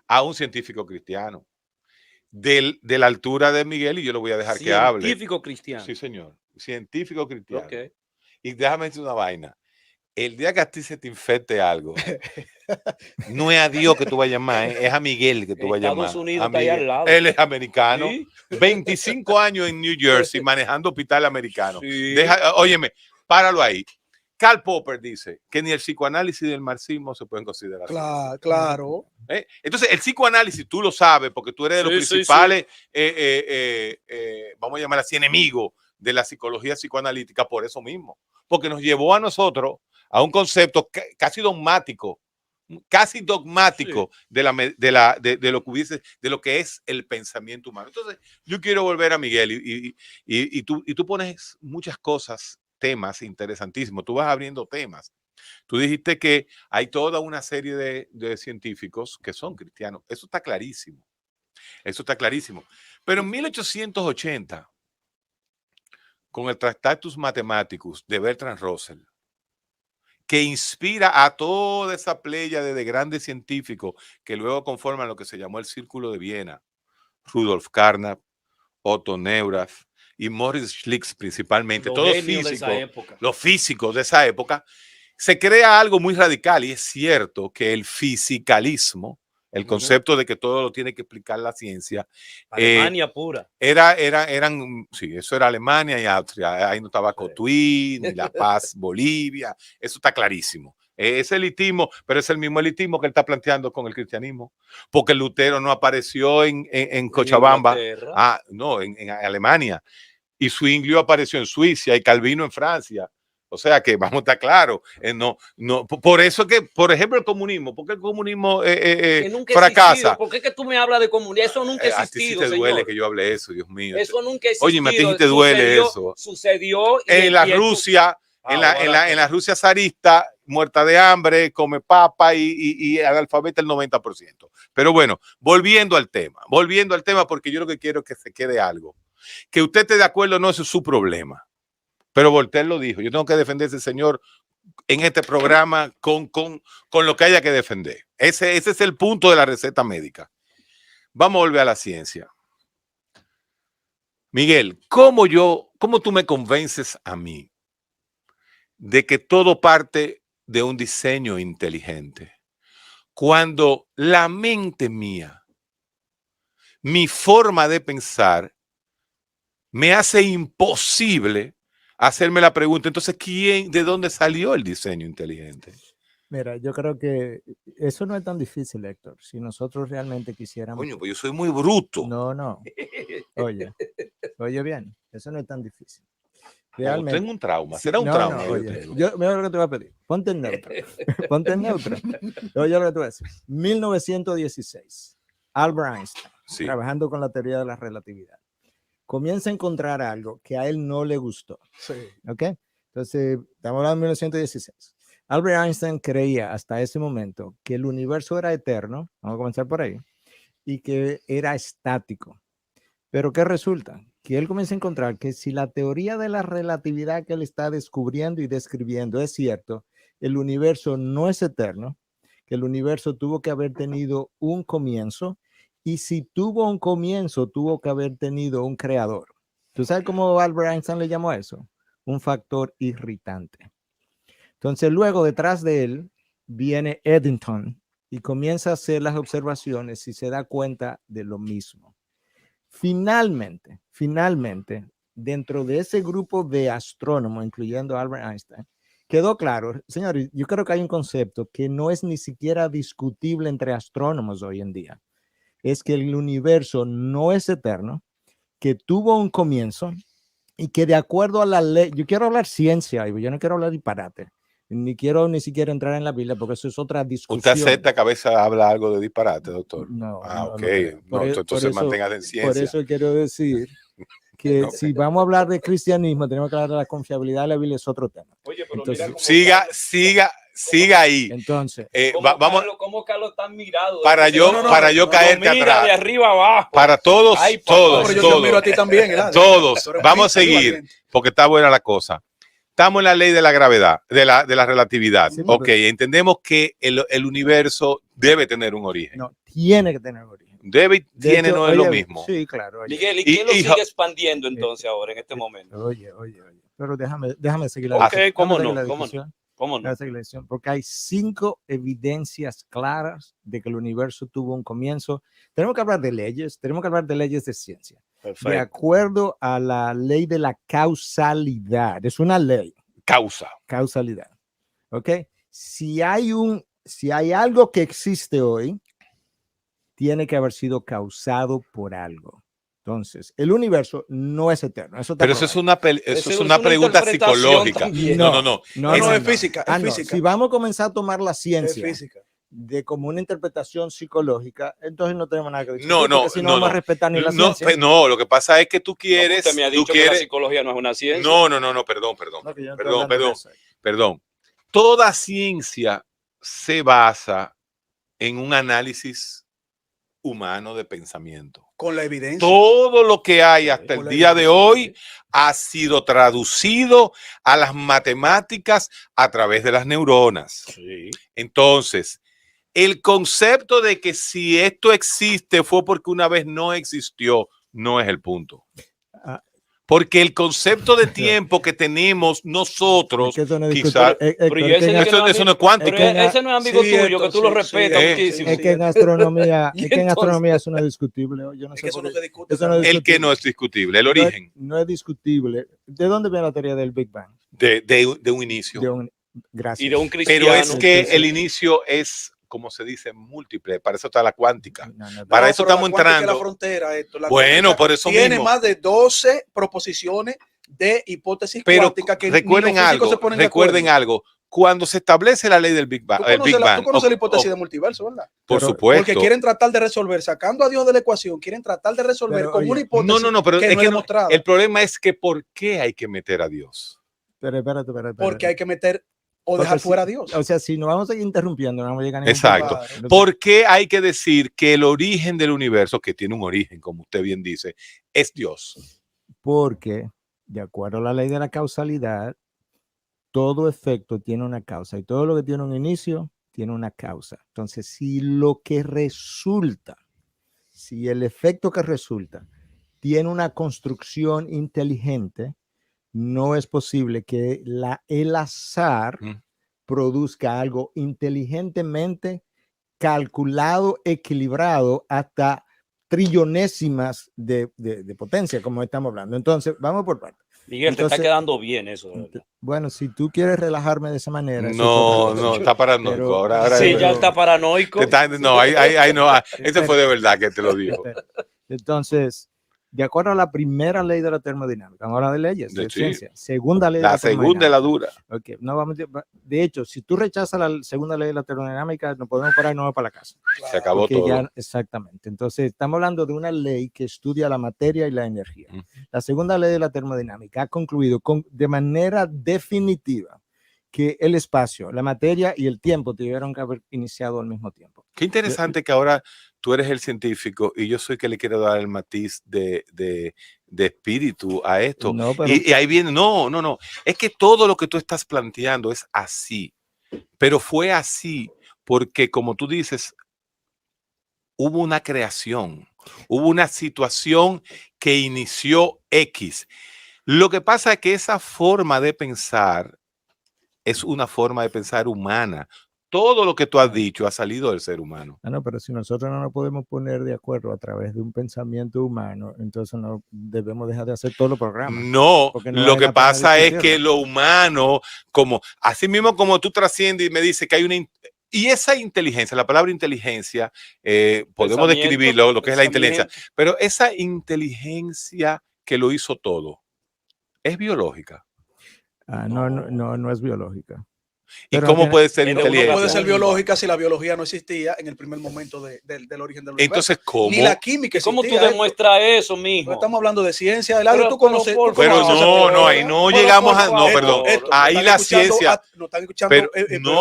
Speaker 1: a un científico cristiano. De la altura de Miguel, y yo lo voy a dejar que hable.
Speaker 4: Científico cristiano.
Speaker 1: Sí, señor. Científico cristiano.
Speaker 4: Okay.
Speaker 1: Y déjame decir una vaina. El día que a ti se te infecte algo, no es a Dios que tú vas a llamar, es a Miguel que tú vas a llamar.
Speaker 4: Estados Unidos está ahí al lado.
Speaker 1: Él es americano, 25 años en New Jersey manejando hospital americano. Óyeme, páralo ahí. Karl Popper dice que ni el psicoanálisis ni el marxismo se pueden considerar.
Speaker 2: Claro.
Speaker 1: Entonces, el psicoanálisis tú lo sabes porque tú eres de los principales, vamos a llamar así, enemigos de la psicología psicoanalítica por eso mismo. Porque nos llevó a nosotros a un concepto casi dogmático de lo que es el pensamiento humano. Entonces, yo quiero volver a Miguel y tú pones muchas cosas, temas interesantísimos. Tú vas abriendo temas. Tú dijiste que hay toda una serie de científicos que son cristianos. Eso está clarísimo. Pero en 1880, con el Tractatus Mathematicus de Bertrand Russell, que inspira a toda esa pléyade de grandes científicos que luego conforman lo que se llamó el Círculo de Viena, Rudolf Carnap, Otto Neurath y Moritz Schlick principalmente, todos los físicos de esa época, se crea algo muy radical, y es cierto que el fisicalismo, el concepto de que todo lo tiene que explicar la ciencia.
Speaker 4: Alemania pura.
Speaker 1: Sí, eso era Alemania y Austria. Ahí no estaba Cotuí, ni La Paz, Bolivia. Eso está clarísimo. Es elitismo, pero es el mismo elitismo que él está planteando con el cristianismo. Porque Lutero no apareció en Cochabamba. No, en Alemania. Y Zwinglio apareció en Suiza y Calvino en Francia. O sea que vamos a estar claros. Por eso que, por ejemplo, el comunismo, porque el comunismo
Speaker 4: Que nunca ha
Speaker 1: fracasa.
Speaker 4: existido. ¿Por qué que tú me hablas de comunismo? Eso nunca ha
Speaker 1: A ti sí
Speaker 4: existido,
Speaker 1: te duele
Speaker 4: señor.
Speaker 1: que yo hable eso, Dios mío.
Speaker 4: Eso nunca ha existido.
Speaker 1: Oye, a ti sí te duele eso.
Speaker 4: Sucedió
Speaker 1: En la Rusia, en la Rusia zarista, muerta de hambre, come papa y analfabeta el 90%. Pero bueno, volviendo al tema, porque yo lo que quiero es que se quede algo. Que usted esté de acuerdo, no, eso es su problema. Pero Voltaire lo dijo, yo tengo que defender a ese señor en este programa con lo que haya que defender. Ese es el punto de la receta médica. Vamos a volver a la ciencia. Miguel, ¿cómo tú me convences a mí de que todo parte de un diseño inteligente? Cuando la mente mía, mi forma de pensar, me hace imposible hacerme la pregunta, entonces, ¿de dónde salió el diseño inteligente?
Speaker 3: Mira, yo creo que eso no es tan difícil, Héctor. Si nosotros realmente quisiéramos...
Speaker 1: Coño, pues yo soy muy bruto.
Speaker 3: No. Oye bien, eso no es tan difícil.
Speaker 1: Realmente. Tengo un trauma. ¿Será un trauma?
Speaker 3: Oye, mira lo que te voy a pedir. Ponte en neutro. Ponte en neutro. Oye, lo que te voy a decir. 1916. Albert Einstein, trabajando con la teoría de la relatividad, comienza a encontrar algo que a él no le gustó.
Speaker 2: Sí.
Speaker 3: ¿Ok? Entonces, estamos hablando de 1916. Albert Einstein creía hasta ese momento que el universo era eterno, vamos a comenzar por ahí, y que era estático. Pero ¿qué resulta? Que él comienza a encontrar que si la teoría de la relatividad que él está descubriendo y describiendo es cierto, el universo no es eterno, que el universo tuvo que haber tenido un comienzo, y si tuvo un comienzo, tuvo que haber tenido un creador. ¿Tú sabes cómo Albert Einstein le llamó a eso? Un factor irritante. Entonces, luego detrás de él viene Eddington y comienza a hacer las observaciones y se da cuenta de lo mismo. Finalmente, dentro de ese grupo de astrónomos, incluyendo Albert Einstein, quedó claro, señores, yo creo que hay un concepto que no es ni siquiera discutible entre astrónomos hoy en día. Es que el universo no es eterno, que tuvo un comienzo y que de acuerdo a la ley, yo quiero hablar ciencia, yo no quiero hablar disparate, ni quiero ni siquiera entrar en la Biblia porque eso es otra discusión.
Speaker 1: ¿Usted acepta que a veces habla algo de disparate, doctor?
Speaker 3: No.
Speaker 1: Ok. Entonces manténgase en ciencia.
Speaker 3: Por eso quiero decir que okay, si vamos a hablar de cristianismo, tenemos que hablar de la confiabilidad de la Biblia, es otro tema.
Speaker 4: Oye, pero
Speaker 3: entonces,
Speaker 1: siga ahí.
Speaker 3: Entonces,
Speaker 1: vamos.
Speaker 4: ¿Cómo Carlos está mirado?
Speaker 1: Para yo caerte atrás.
Speaker 4: De arriba abajo.
Speaker 1: Para todos, todos.
Speaker 2: Yo miro a ti también,
Speaker 1: todos. Vamos a seguir, porque está buena la cosa. Estamos en la ley de la gravedad, de la relatividad. Sí, ok, entendemos que el universo debe tener un origen.
Speaker 3: No, tiene que tener un origen.
Speaker 1: Tiene, no es lo mismo.
Speaker 3: Sí, claro. Oye.
Speaker 4: Miguel, ¿y quién lo sigue expandiendo entonces ahora, en este momento?
Speaker 3: Oye. Pero déjame seguir la
Speaker 4: discusión. ¿Cómo no?
Speaker 3: ¿Cómo no? Porque hay 5 evidencias claras de que el universo tuvo un comienzo. Tenemos que hablar de leyes, de ciencia. Perfecto. De acuerdo a la ley de la causalidad. Es una ley. Causalidad. ¿Ok? Si hay algo que existe hoy, tiene que haber sido causado por algo. Entonces, el universo no es eterno.
Speaker 1: Pero eso es una pregunta psicológica. No,
Speaker 2: es física. Es física.
Speaker 3: Si vamos a comenzar a tomar la ciencia de como una interpretación psicológica, entonces no tenemos nada que decir. No vamos a respetar ni la ciencia.
Speaker 1: No, lo que pasa es que tú quieres.
Speaker 4: Usted me ha dicho que la psicología no es una ciencia.
Speaker 1: No, perdón. Toda ciencia se basa en un análisis humano de pensamiento.
Speaker 2: Con la evidencia.
Speaker 1: Todo lo que hay hasta el día de hoy ha sido traducido a las matemáticas a través de las neuronas. Sí. Entonces, el concepto de que si esto existe fue porque una vez no existió, no es el punto. Porque el concepto de tiempo que tenemos nosotros,
Speaker 3: eso no
Speaker 1: quizás, eso no es cuántico.
Speaker 4: Ese no es amigo tuyo, que tú lo respetas muchísimo.
Speaker 3: Es que en astronomía, eso no es discutible. Yo no sé
Speaker 2: eso no se discute.
Speaker 1: El que no es discutible, el origen.
Speaker 3: No es discutible. ¿De dónde viene la teoría del Big Bang?
Speaker 1: De un inicio.
Speaker 3: Gracias.
Speaker 4: Y de un cristiano.
Speaker 1: Pero es que el inicio es, como se dice, múltiple. Para eso está la cuántica. Para eso estamos entrando.
Speaker 2: La frontera,
Speaker 1: bueno, por eso
Speaker 2: tiene
Speaker 1: mismo.
Speaker 2: más de 12 proposiciones de hipótesis
Speaker 1: Pero
Speaker 2: cuántica que ni los
Speaker 1: recuerden
Speaker 2: físicos
Speaker 1: algo,
Speaker 2: se ponen de acuerdo.
Speaker 1: recuerden algo. Cuando se establece la ley del Big Bang,
Speaker 2: Tú conoces la hipótesis de multiverso, ¿verdad?
Speaker 1: por
Speaker 3: Pero-
Speaker 1: supuesto.
Speaker 2: Porque quieren tratar de resolver, sacando a Dios de la ecuación, quieren tratar de resolver
Speaker 3: Pero,
Speaker 2: con
Speaker 3: oye,
Speaker 2: una hipótesis
Speaker 1: No, pero
Speaker 2: que
Speaker 1: es
Speaker 2: no
Speaker 1: que
Speaker 2: es
Speaker 1: no,
Speaker 2: demostrada.
Speaker 1: el problema es que ¿por qué hay que meter a Dios?
Speaker 3: Pero espérate.
Speaker 2: Porque hay que meter o
Speaker 3: Porque
Speaker 2: dejar
Speaker 3: si-
Speaker 2: fuera a Dios.
Speaker 3: O sea, si nos vamos a ir interrumpiendo, no vamos a llegar a ningún
Speaker 1: Exacto.
Speaker 3: punto. Entonces,
Speaker 1: ¿Por qué hay que decir que el origen del universo, que tiene un origen, como usted bien dice, es Dios?
Speaker 3: Porque, de acuerdo a la ley de la causalidad, todo efecto tiene una causa y todo lo que tiene un inicio tiene una causa. Entonces, si el efecto que resulta tiene una construcción inteligente, no es posible que el azar
Speaker 1: Mm.
Speaker 3: produzca algo inteligentemente calculado, equilibrado hasta trillonésimas de potencia, como estamos hablando. Entonces, vamos por partes.
Speaker 4: Miguel, te
Speaker 3: Entonces-
Speaker 4: está quedando bien eso. de verdad.
Speaker 3: Bueno, si tú quieres relajarme de esa manera, eso es
Speaker 1: No,
Speaker 3: otra cosa.
Speaker 1: está paranoico.
Speaker 3: Pero-
Speaker 1: Ahora
Speaker 4: Sí,
Speaker 3: pero-
Speaker 4: ya está paranoico.
Speaker 1: no, ahí no. Ese fue de verdad que te lo dijo.
Speaker 3: Entonces, de acuerdo a la primera ley de la termodinámica, vamos a hablar de leyes, de
Speaker 1: Sí.
Speaker 3: ciencia. Segunda ley de
Speaker 1: La
Speaker 3: la
Speaker 1: segunda es la
Speaker 3: termodinámica.
Speaker 1: dura.
Speaker 3: Ok, no vamos de hecho, si tú rechazas la segunda ley de la termodinámica, nos podemos parar y no vamos para la casa.
Speaker 1: Se acabó
Speaker 3: Porque
Speaker 1: todo.
Speaker 3: ya, exactamente. Entonces, estamos hablando de una ley que estudia la materia y la energía. La segunda ley de la termodinámica ha concluido de manera definitiva que el espacio, la materia y el tiempo tuvieron que haber iniciado al mismo tiempo.
Speaker 1: Qué interesante que ahora tú eres el científico y yo soy que le quiero dar el matiz de espíritu a esto.
Speaker 3: No, pero
Speaker 1: Y ahí viene, no. Es que todo lo que tú estás planteando es así. Pero fue así porque, como tú dices, hubo una creación, hubo una situación que inició X. Lo que pasa es que esa forma de pensar es una forma de pensar humana. Todo lo que tú has dicho ha salido del ser humano.
Speaker 3: no, pero si nosotros no nos podemos poner de acuerdo a través de un pensamiento humano, entonces no debemos dejar de hacer todos los programas.
Speaker 1: No,
Speaker 3: Porque no
Speaker 1: lo
Speaker 3: vale
Speaker 1: que
Speaker 3: la pena
Speaker 1: pasa es que
Speaker 3: discutirlo.
Speaker 1: lo humano, como así mismo como tú trasciendes y me dices que hay y esa inteligencia, la palabra inteligencia, podemos
Speaker 4: Pensamiento,
Speaker 1: describirlo, lo que es la inteligencia,
Speaker 4: pensamiento.
Speaker 1: pero esa inteligencia que lo hizo todo, ¿es biológica?
Speaker 3: No es biológica.
Speaker 1: ¿Y
Speaker 3: Pero
Speaker 1: cómo
Speaker 3: tiene-
Speaker 1: puede ser
Speaker 4: es de una
Speaker 2: No puede
Speaker 1: inteligencia?
Speaker 2: ser
Speaker 4: tumba.
Speaker 2: biológica si la biología no existía en el primer momento del origen del universo.
Speaker 1: Entonces, ¿cómo?
Speaker 2: Ni la química
Speaker 4: ¿Cómo
Speaker 2: existía.
Speaker 4: tú demuestras eso,
Speaker 2: No
Speaker 4: mijo?
Speaker 2: estamos hablando de ciencia. Eladio,
Speaker 4: Pero-
Speaker 2: tú conoces.
Speaker 4: pero,
Speaker 2: tú
Speaker 1: Pero
Speaker 2: conoces esa
Speaker 1: no,
Speaker 2: biología.
Speaker 1: ahí no
Speaker 4: Pero,
Speaker 1: llegamos
Speaker 4: por
Speaker 1: a... No,
Speaker 4: favor.
Speaker 1: perdón.
Speaker 2: Héctor,
Speaker 1: Ahí
Speaker 2: nos
Speaker 1: la
Speaker 2: están escuchando
Speaker 1: ciencia...
Speaker 2: nos están escuchando
Speaker 1: Pero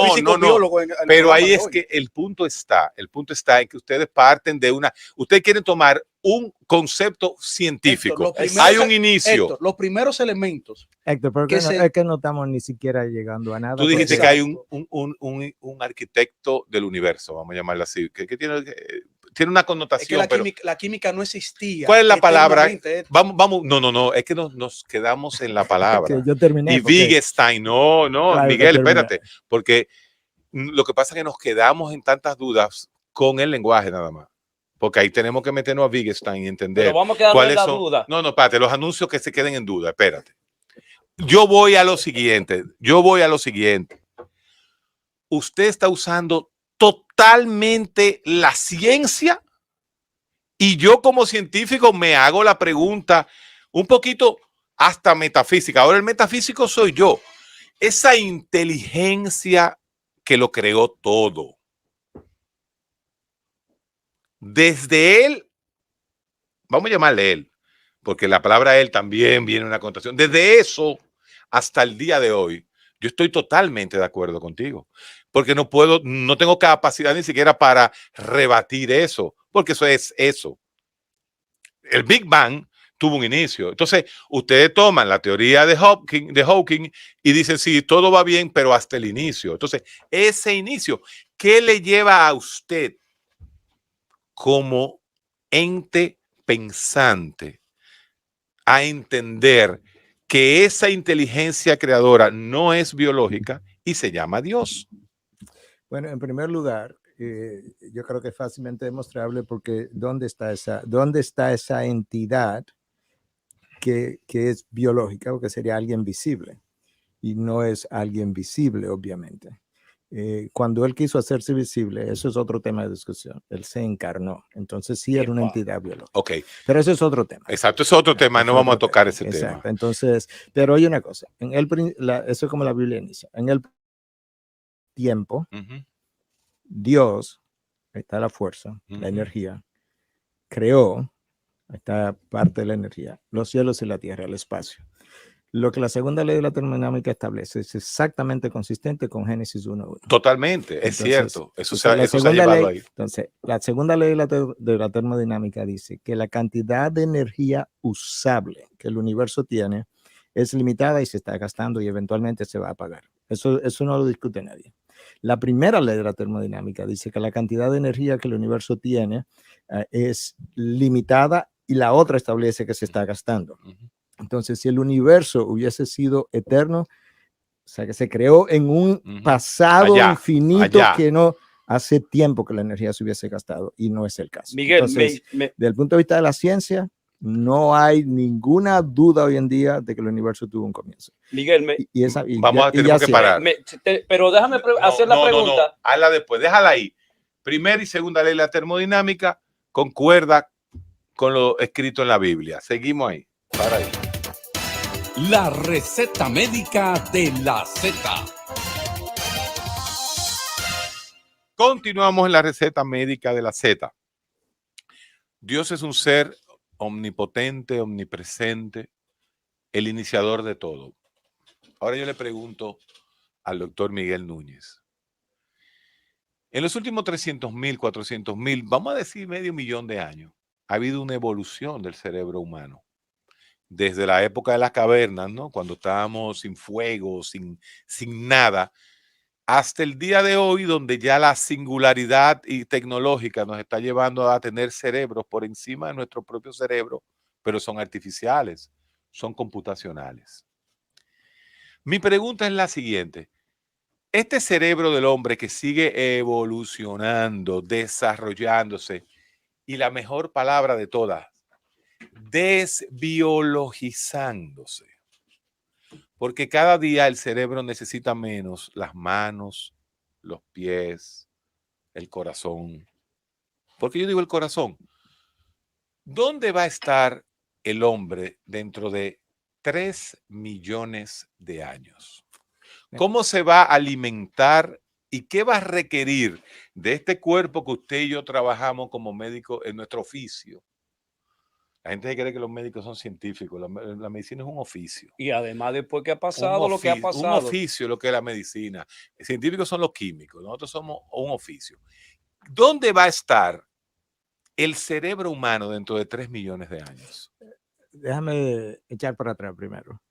Speaker 2: físicos,
Speaker 1: no.
Speaker 2: biólogos en el
Speaker 1: Pero
Speaker 2: programa
Speaker 1: ahí
Speaker 2: de
Speaker 1: es
Speaker 2: hoy.
Speaker 1: que el punto está en que ustedes parten de ustedes quieren tomar un concepto científico.
Speaker 2: Héctor, los primeros-
Speaker 1: Hay un inicio.
Speaker 2: Héctor, los primeros elementos.
Speaker 3: Héctor, pero
Speaker 2: que
Speaker 3: es que no estamos ni siquiera llegando a nada.
Speaker 1: Tú dijiste
Speaker 3: porque-
Speaker 1: que hay un arquitecto del universo, vamos a llamarlo así, que tiene una
Speaker 2: Es que
Speaker 1: connotación, pero
Speaker 2: la química no existía.
Speaker 1: ¿cuál es la palabra?
Speaker 2: eternamente, Héctor.
Speaker 1: Vamos, no, es que nos quedamos en la palabra.
Speaker 3: que yo terminé.
Speaker 1: Y
Speaker 3: porque-
Speaker 1: Wittgenstein, no,
Speaker 3: Claro,
Speaker 1: Miguel,
Speaker 3: que termina.
Speaker 1: espérate, porque lo que pasa es que nos quedamos en tantas dudas con el lenguaje nada más. Porque ahí tenemos que meternos a Wittgenstein y entender
Speaker 4: Pero vamos a quedarnos en
Speaker 1: cuáles
Speaker 4: la
Speaker 1: son.
Speaker 4: duda.
Speaker 1: No, espérate, los anuncios que se queden en duda, espérate. Yo voy a lo siguiente. Usted está usando totalmente la ciencia y yo como científico me hago la pregunta un poquito hasta metafísica. Ahora el metafísico soy yo. Esa inteligencia que lo creó todo. Desde él, vamos a llamarle él, porque la palabra él también viene una connotación. Desde eso hasta el día de hoy, yo estoy totalmente de acuerdo contigo, porque no tengo capacidad ni siquiera para rebatir eso, porque eso es eso. El Big Bang tuvo un inicio. Entonces, ustedes toman la teoría de Hawking y dicen, sí, todo va bien, pero hasta el inicio. Entonces, ese inicio, ¿qué le lleva a usted como ente pensante a entender que esa inteligencia creadora no es biológica y se llama Dios?
Speaker 3: Bueno, en primer lugar, yo creo que es fácilmente demostrable porque ¿dónde está esa entidad que es biológica o que sería alguien visible? Y no es alguien visible, obviamente. cuando él quiso hacerse visible, eso es otro tema de discusión. Él se encarnó. Entonces sí era una
Speaker 4: Epa.
Speaker 3: entidad biológica.
Speaker 1: Ok,
Speaker 3: Pero eso es otro tema.
Speaker 1: exacto, es otro tema,
Speaker 3: Es
Speaker 1: no vamos a
Speaker 3: otro
Speaker 1: tocar
Speaker 3: tema.
Speaker 1: ese
Speaker 3: Exacto.
Speaker 1: tema.
Speaker 3: Entonces, pero hay una cosa. Eso es como la Biblia inicia. En el tiempo,
Speaker 1: Ujú,
Speaker 3: Dios, ahí está la fuerza, la
Speaker 1: Ujú.
Speaker 3: energía, creó, ahí está parte de la energía, los cielos y la tierra, el espacio. Lo que la segunda ley de la termodinámica establece es exactamente consistente con Génesis 1.1.
Speaker 1: Totalmente, es
Speaker 3: Entonces,
Speaker 1: cierto. Eso se,
Speaker 3: entonces, la
Speaker 1: eso se ha
Speaker 3: segunda
Speaker 1: llevado
Speaker 3: ley,
Speaker 1: ahí.
Speaker 3: entonces, la segunda ley de la termodinámica dice que la cantidad de energía usable que el universo tiene es limitada y se está gastando y eventualmente se va a apagar. Eso no lo discute nadie. La primera ley de la termodinámica dice que la cantidad de energía que el universo tiene es limitada y la otra establece que se está gastando.
Speaker 1: Ujú.
Speaker 3: Entonces, si el universo hubiese sido eterno, o sea, que se creó en un
Speaker 1: Ujú.
Speaker 3: pasado
Speaker 1: Allá,
Speaker 3: infinito
Speaker 1: allá.
Speaker 3: que no hace tiempo que la energía se hubiese gastado y no es el caso.
Speaker 4: Miguel,
Speaker 3: Entonces, desde el punto de vista de la ciencia, no hay ninguna duda hoy en día de que el universo tuvo un comienzo.
Speaker 4: Miguel,
Speaker 1: Tenemos que parar.
Speaker 4: pero déjame hacer la pregunta.
Speaker 1: No, hazla después, déjala ahí. Primera y segunda ley de la termodinámica concuerda con lo escrito en la Biblia. Seguimos ahí. Para ahí.
Speaker 5: La receta médica de la Z.
Speaker 1: Continuamos en la receta médica de la Z. Dios es un ser omnipotente, omnipresente, el iniciador de todo. Ahora yo le pregunto al doctor Miguel Núñez. En los últimos 300.000, 400.000, vamos a decir medio millón de años, ha habido una evolución del cerebro humano. Desde la época de las cavernas, ¿no? Cuando estábamos sin fuego, sin nada, hasta el día de hoy, donde ya la singularidad y tecnológica nos está llevando a tener cerebros por encima de nuestro propio cerebro, pero son artificiales, son computacionales. Mi pregunta es la siguiente. Este cerebro del hombre que sigue evolucionando, desarrollándose, y la mejor palabra de todas, desbiologizándose, porque cada día el cerebro necesita menos las manos, los pies, el corazón. ¿Por qué yo digo el corazón? ¿Dónde va a estar el hombre dentro de 3 millones de años? ¿Cómo se va a alimentar y qué va a requerir de este cuerpo que usted y yo trabajamos como médicos en nuestro oficio? La gente cree que los médicos son científicos, la medicina es un oficio.
Speaker 4: Y además, después que ha pasado lo que ha pasado.
Speaker 1: Un oficio lo que es la medicina. Científicos son los químicos, nosotros somos un oficio. ¿Dónde va a estar el cerebro humano dentro de 3 millones de años?
Speaker 3: Déjame echar para atrás primero.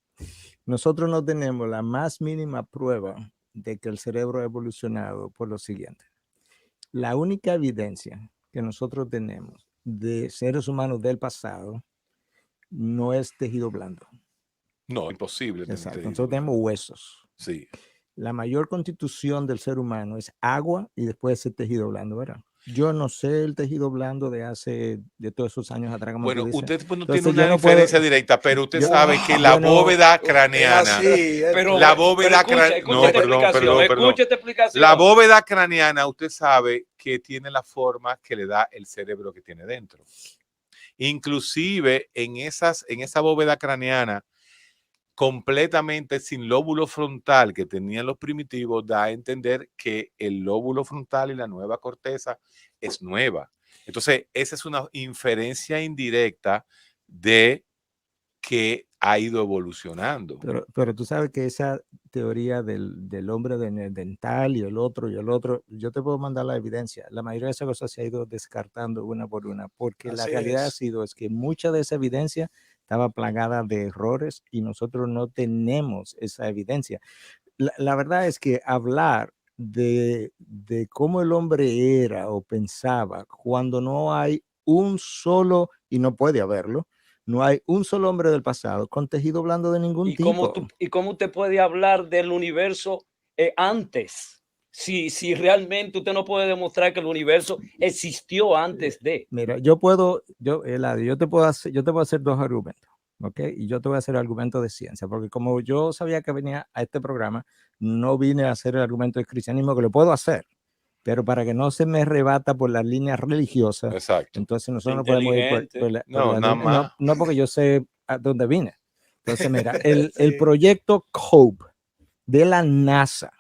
Speaker 3: Nosotros no tenemos la más mínima prueba de que el cerebro ha evolucionado por lo siguiente. La única evidencia que nosotros tenemos de seres humanos del pasado no es tejido blando.
Speaker 1: No, imposible.
Speaker 3: Exacto. Nosotros tenemos huesos.
Speaker 1: Sí.
Speaker 3: La mayor constitución del ser humano es agua y después ese tejido blando, ¿verdad? Yo no sé el tejido blando de todos esos años atrás. Como
Speaker 1: Bueno, usted no
Speaker 3: entonces,
Speaker 1: tiene una referencia directa, pero usted sabe que la bóveda craneana, la bóveda La bóveda craneana, usted sabe que tiene la forma que le da el cerebro que tiene dentro. Inclusive en esa bóveda craneana, completamente sin lóbulo frontal que tenían los primitivos, da a entender que el lóbulo frontal y la nueva corteza es nueva. Entonces, esa es una inferencia indirecta de que ha ido evolucionando.
Speaker 3: Pero tú sabes que esa teoría del hombre dental y el otro, yo te puedo mandar la evidencia. La mayoría de esas cosas se ha ido descartando una por una, porque la realidad ha sido es que mucha de esa evidencia estaba plagada de errores y nosotros no tenemos esa evidencia. La verdad es que hablar de cómo el hombre era o pensaba cuando no hay un solo, y no puede haberlo, no hay un solo hombre del pasado con tejido blando de ningún tipo.
Speaker 4: ¿Y cómo usted puede hablar del universo antes? Si realmente usted no puede demostrar que el universo existió antes de.
Speaker 3: Mira, Eladio, yo te puedo hacer dos argumentos, ¿ok? Y yo te voy a hacer argumentos de ciencia, porque como yo sabía que venía a este programa, no vine a hacer el argumento del cristianismo, que lo puedo hacer, pero para que no se me rebata por las líneas religiosas,
Speaker 1: Exacto.
Speaker 3: entonces nosotros no podemos ir
Speaker 1: No, nada más.
Speaker 3: no, porque yo sé a dónde vine. Entonces, mira, el
Speaker 2: Sí.
Speaker 3: proyecto COPE de la NASA,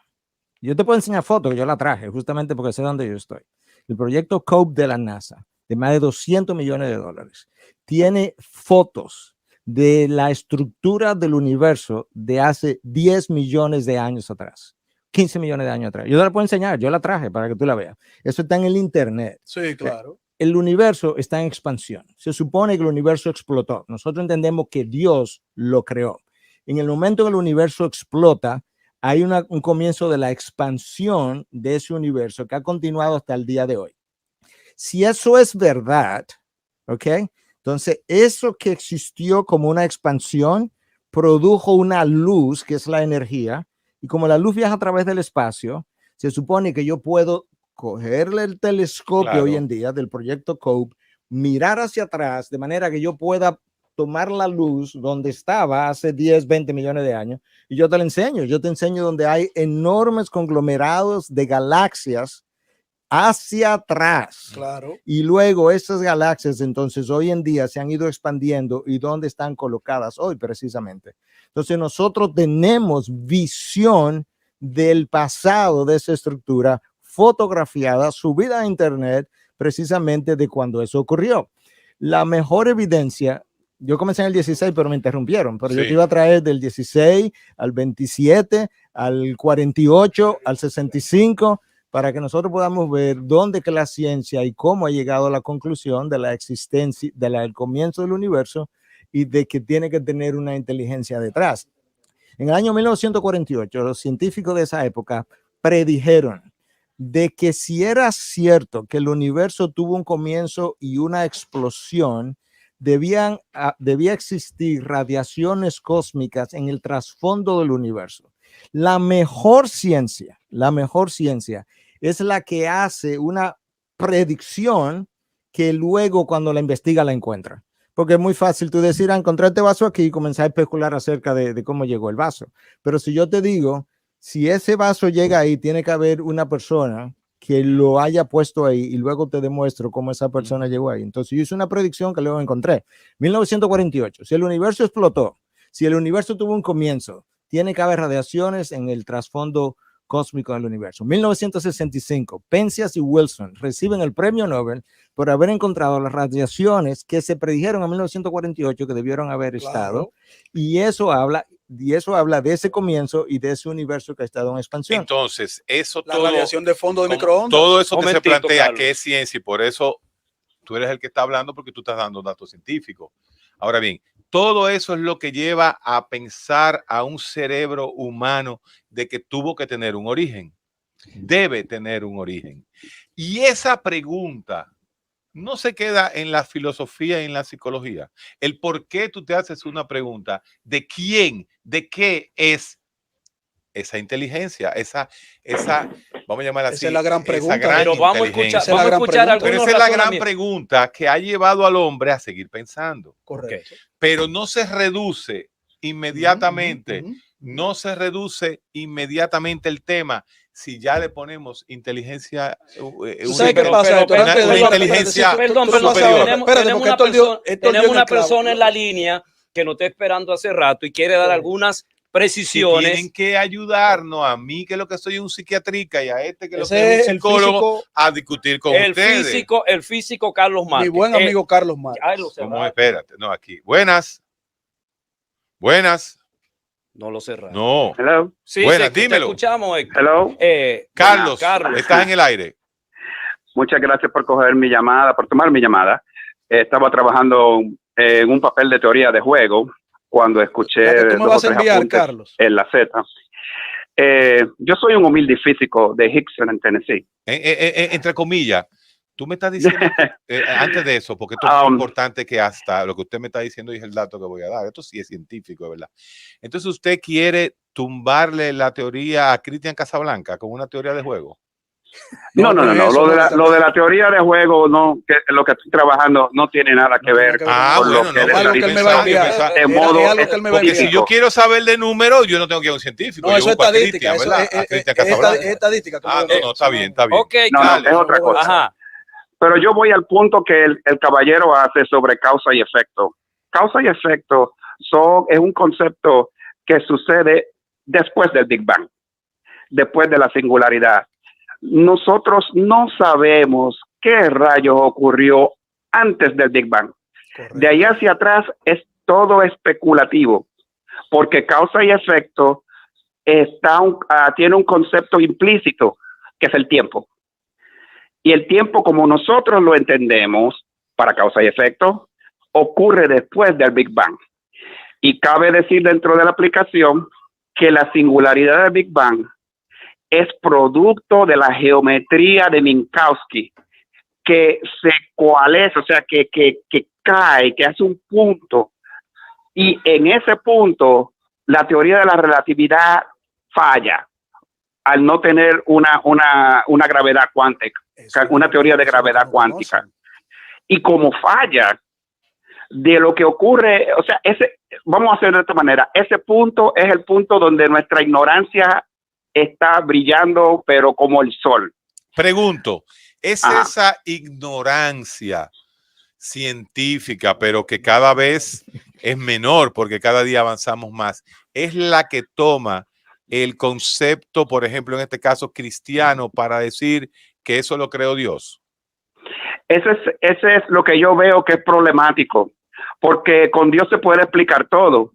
Speaker 3: yo te puedo enseñar fotos, que yo la traje justamente porque sé dónde yo estoy. El proyecto COPE de la NASA, de más de $200 millones, tiene fotos de la estructura del universo de hace 10 millones de años atrás, 15 millones de años atrás. Yo te la puedo enseñar, yo la traje para que tú la veas. Eso está en el internet.
Speaker 2: Sí, claro.
Speaker 3: El universo está en expansión. Se supone que el universo explotó. Nosotros entendemos que Dios lo creó. En el momento que el universo explota, hay un comienzo de la expansión de ese universo que ha continuado hasta el día de hoy. Si eso es verdad, ¿ok? Entonces, eso que existió como una expansión produjo una luz, que es la energía, y como la luz viaja a través del espacio, se supone que yo puedo cogerle el telescopio
Speaker 1: Claro.
Speaker 3: hoy en día del proyecto COPE, mirar hacia atrás de manera que yo pueda tomar la luz donde estaba hace 10, 20 millones de años y yo te la enseño. Yo te enseño donde hay enormes conglomerados de galaxias hacia atrás.
Speaker 2: Claro.
Speaker 3: Y luego esas galaxias entonces hoy en día se han ido expandiendo y dónde están colocadas hoy precisamente. Entonces nosotros tenemos visión del pasado de esa estructura fotografiada, subida a internet precisamente de cuando eso ocurrió. La mejor evidencia, yo comencé en el 16 pero me interrumpieron, pero yo
Speaker 1: Sí.
Speaker 3: te iba a traer del 16 al 27, al 48, al 65, para que nosotros podamos ver dónde que la ciencia y cómo ha llegado a la conclusión de la existencia, del comienzo del universo y de que tiene que tener una inteligencia detrás. En el año 1948, los científicos de esa época predijeron de que si era cierto que el universo tuvo un comienzo y una explosión, debía existir radiaciones cósmicas en el trasfondo del universo. La mejor ciencia es la que hace una predicción que luego cuando la investiga la encuentra. Porque es muy fácil tú decir, encontré este vaso aquí y comenzar a especular acerca de cómo llegó el vaso. Pero si yo te digo, si ese vaso llega ahí, tiene que haber una persona que lo haya puesto ahí y luego te demuestro cómo esa persona llegó ahí. Entonces yo hice una predicción que luego encontré. 1948, si el universo explotó, si el universo tuvo un comienzo, tiene que haber radiaciones en el trasfondo cósmico del universo. 1965, Penzias y Wilson reciben el premio Nobel por haber encontrado las radiaciones que se predijeron en 1948 que debieron haber estado, y eso habla de ese comienzo y de ese universo que ha estado en expansión.
Speaker 1: Entonces, eso
Speaker 2: La
Speaker 1: todo,
Speaker 2: radiación de fondo de
Speaker 1: como
Speaker 2: microondas.
Speaker 1: todo eso que se
Speaker 4: Momentito,
Speaker 1: plantea
Speaker 4: Carlos.
Speaker 1: que es ciencia y por eso tú eres el que está hablando porque tú estás dando datos científicos. Ahora bien, todo eso es lo que lleva a pensar a un cerebro humano de que tuvo que tener un origen. Debe tener un origen. Y esa pregunta no se queda en la filosofía y en la psicología. El por qué tú te haces una pregunta de quién, de qué es esa inteligencia, esa vamos a llamar así.
Speaker 2: Esa es la gran pregunta.
Speaker 1: Esa gran
Speaker 4: Pero vamos a
Speaker 1: inteligencia.
Speaker 4: escuchar, vamos a escuchar
Speaker 2: pregunta.
Speaker 1: Pero
Speaker 4: algunos
Speaker 1: esa es la gran
Speaker 4: razonamientos.
Speaker 1: pregunta que ha llevado al hombre a seguir pensando.
Speaker 2: Correcto.
Speaker 1: Pero no se reduce inmediatamente,
Speaker 2: Ujú, ujú.
Speaker 1: no se reduce inmediatamente el tema si ya le ponemos inteligencia.
Speaker 2: ¿Tú sabes qué pasa, Héctor?
Speaker 1: una
Speaker 2: Antes de-
Speaker 1: inteligencia
Speaker 4: Perdón,
Speaker 2: tú lo pasas
Speaker 1: superior.
Speaker 2: ahora.
Speaker 4: tenemos,
Speaker 2: Espérate,
Speaker 4: tenemos
Speaker 2: porque
Speaker 4: una
Speaker 2: Héctor dio-
Speaker 4: persona,
Speaker 2: Héctor dio
Speaker 4: tenemos
Speaker 2: en
Speaker 4: una
Speaker 2: el clavo.
Speaker 4: persona en la línea que nos está esperando hace rato y quiere dar algunas
Speaker 1: Que
Speaker 4: precisiones.
Speaker 1: tienen que ayudarnos a mí, que lo que soy un psiquiatrica, y a este, que lo
Speaker 2: Ese
Speaker 1: que es
Speaker 2: es
Speaker 1: un
Speaker 2: el
Speaker 1: psicólogo,
Speaker 2: físico,
Speaker 1: a discutir con ustedes.
Speaker 4: El físico Carlos
Speaker 2: mi
Speaker 4: Márquez.
Speaker 2: buen amigo Carlos Márquez.
Speaker 4: Ay, lo
Speaker 1: ¿Cómo?
Speaker 4: cerraron.
Speaker 1: Espérate, no, aquí. Buenas. Buenas.
Speaker 4: No lo cerraron.
Speaker 1: No.
Speaker 6: Hello,
Speaker 4: Sí,
Speaker 1: Buenas,
Speaker 4: te
Speaker 1: dímelo.
Speaker 4: escuchamos, Héctor.
Speaker 6: hello.
Speaker 1: Carlos,
Speaker 4: Carlos.
Speaker 1: estás en el aire.
Speaker 6: Muchas gracias por coger mi llamada, por tomar mi llamada. Estaba trabajando en un papel de teoría de juego cuando escuché
Speaker 2: La que tú me
Speaker 6: dos
Speaker 2: vas
Speaker 6: o
Speaker 2: a
Speaker 6: tres
Speaker 2: enviar,
Speaker 6: apuntes
Speaker 2: Carlos.
Speaker 6: en la Z. Yo soy un humilde físico de Hickson, en Tennessee.
Speaker 1: Entre comillas, tú me estás diciendo, antes de eso, porque esto es muy importante que hasta lo que usted me está diciendo y es el dato que voy a dar. Esto sí es científico, ¿verdad? Entonces, ¿usted quiere tumbarle la teoría a Cristian Casablanca con una teoría de juego?
Speaker 6: No. Lo de la teoría de juego, no, que lo que estoy trabajando no tiene nada que ver con
Speaker 1: bueno,
Speaker 6: lo que
Speaker 1: no,
Speaker 6: él
Speaker 2: algo que él me va a enviar.
Speaker 6: de modo
Speaker 2: Es algo que él me va a
Speaker 1: Porque si
Speaker 2: enviar.
Speaker 1: yo quiero saber de números, yo no tengo que ir a un científico.
Speaker 2: No,
Speaker 1: yo
Speaker 2: eso es
Speaker 1: busco a
Speaker 2: estadística.
Speaker 1: Cristian,
Speaker 2: Eso
Speaker 1: ¿verdad?
Speaker 2: es
Speaker 1: A Cristian Casablanca.
Speaker 2: estadística.
Speaker 1: No, está bien, está bien.
Speaker 4: Ok,
Speaker 6: No,
Speaker 4: Carlos.
Speaker 6: es otra cosa.
Speaker 4: Ajá.
Speaker 6: Pero yo voy al punto que el caballero hace sobre causa y efecto. Causa y efecto es un concepto que sucede después del Big Bang, después de la singularidad. Nosotros no sabemos qué rayos ocurrió antes del Big Bang.
Speaker 2: Correcto.
Speaker 6: De ahí hacia atrás es todo especulativo, porque causa y efecto tiene un concepto implícito, que es el tiempo. Y el tiempo, como nosotros lo entendemos, para causa y efecto, ocurre después del Big Bang. Y cabe decir dentro de la aplicación que la singularidad del Big Bang es producto de la geometría de Minkowski, que se coalesce, o sea, que cae, que hace un punto. Y en ese punto, la teoría de la relatividad falla al no tener una gravedad cuántica, una teoría de gravedad cuántica. Y como falla de lo que ocurre, o sea, vamos a hacerlo de esta manera, ese punto es el punto donde nuestra ignorancia está brillando, pero como el sol.
Speaker 1: Pregunto, ¿es esa ignorancia científica, pero que cada vez es menor porque cada día avanzamos más, es la que toma el concepto, por ejemplo, en este caso cristiano, para decir que eso lo creó Dios?
Speaker 6: Ese es lo que yo veo que es problemático, porque con Dios se puede explicar todo.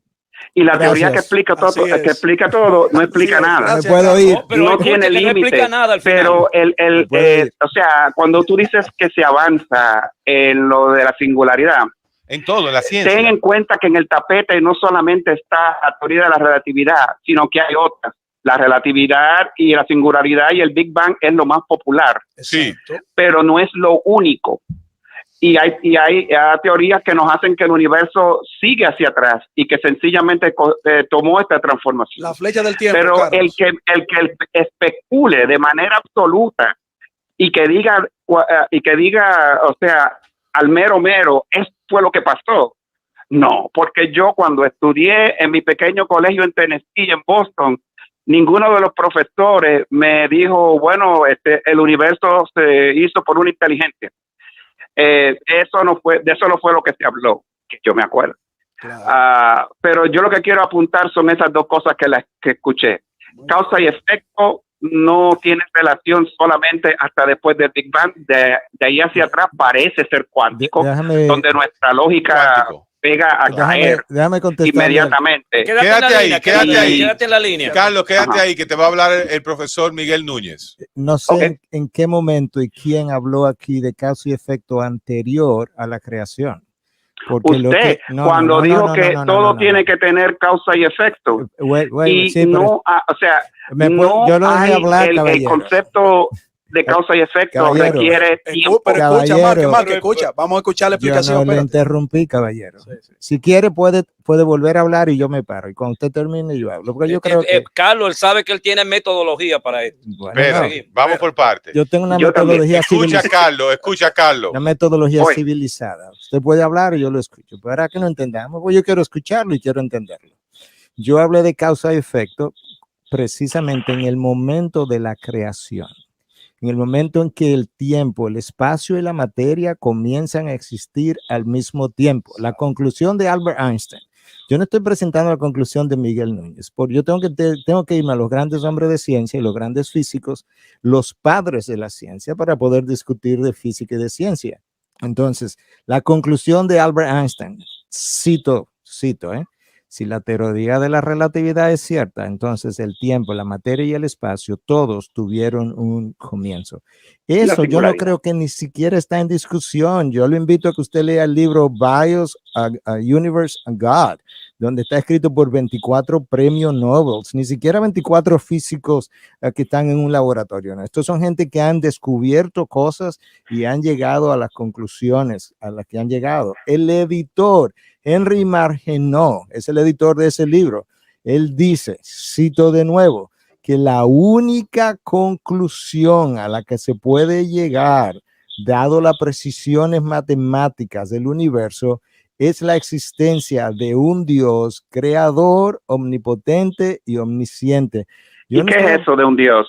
Speaker 6: Y la teoría que explica todo no explica nada.
Speaker 3: Me puedo ir.
Speaker 6: No tiene límite. Pero o sea, cuando tú dices que se avanza en lo de la singularidad,
Speaker 1: en todo, en la ciencia,
Speaker 6: ten en cuenta que en el tapete no solamente está la teoría de la relatividad, sino que hay otras. La relatividad y la singularidad y el Big Bang es lo más popular.
Speaker 1: Sí.
Speaker 6: Pero no es lo único. Y hay teorías que nos hacen que el universo sigue hacia atrás y que sencillamente tomó esta transformación.
Speaker 2: La flecha del tiempo.
Speaker 6: Pero
Speaker 2: Carlos,
Speaker 6: el que especule de manera absoluta y que diga, o sea, al mero, esto fue lo que pasó. No, porque yo cuando estudié en mi pequeño colegio en Tennessee, en Boston, ninguno de los profesores me dijo, bueno, el universo se hizo por una inteligencia. De eso no fue lo que se habló, que yo me acuerdo. Claro. Pero yo lo que quiero apuntar son esas dos cosas que escuché. Causa y efecto no tiene relación solamente hasta después del Big Bang. De ahí hacia atrás parece ser cuántico, donde nuestra lógica pega a caer inmediatamente.
Speaker 1: Quédate ahí.
Speaker 4: Quédate en la línea.
Speaker 1: Carlos, quédate ahí, que te va a hablar el profesor Miguel Núñez.
Speaker 3: No sé en qué momento y quién habló aquí de causa y efecto anterior a la creación. Porque
Speaker 6: usted, cuando dijo que todo tiene que tener causa y efecto. O sea,
Speaker 3: yo lo dejé hablar,
Speaker 6: el concepto de causa y efecto requiere tiempo.
Speaker 2: Pero escucha, vamos a escuchar la explicación.
Speaker 3: Yo no le interrumpí, caballero. Sí. Si quiere puede volver a hablar y yo me paro. Y cuando usted termine yo hablo. Porque yo creo que
Speaker 4: Carlos, él sabe que él tiene metodología para esto.
Speaker 1: Bueno, vamos por partes.
Speaker 3: Yo tengo una metodología civilizada.
Speaker 1: Escucha, Carlos.
Speaker 3: Una metodología civilizada. Usted puede hablar y yo lo escucho. Pero ahora que no entendamos, pues yo quiero escucharlo y quiero entenderlo. Yo hablé de causa y efecto precisamente en el momento de la creación. En el momento en que el tiempo, el espacio y la materia comienzan a existir al mismo tiempo. La conclusión de Albert Einstein. Yo no estoy presentando la conclusión de Miguel Núñez, porque yo tengo que irme a los grandes hombres de ciencia y los grandes físicos, los padres de la ciencia, para poder discutir de física y de ciencia. Entonces, la conclusión de Albert Einstein, cito, si la teoría de la relatividad es cierta, entonces el tiempo, la materia y el espacio, todos tuvieron un comienzo. Eso yo no creo que ni siquiera está en discusión. Yo lo invito a que usted lea el libro Bios, a Universe and God, donde está escrito por 24 premios Nobel, ni siquiera 24 físicos que están en un laboratorio. ¿No? Estos son gente que han descubierto cosas y han llegado a las conclusiones a las que han llegado. El editor Henry Margenot es el editor de ese libro. Él dice, cito de nuevo, que la única conclusión a la que se puede llegar, dado las precisiones matemáticas del universo, es la existencia de un Dios creador, omnipotente y omnisciente.
Speaker 6: ¿Y qué es eso de un Dios?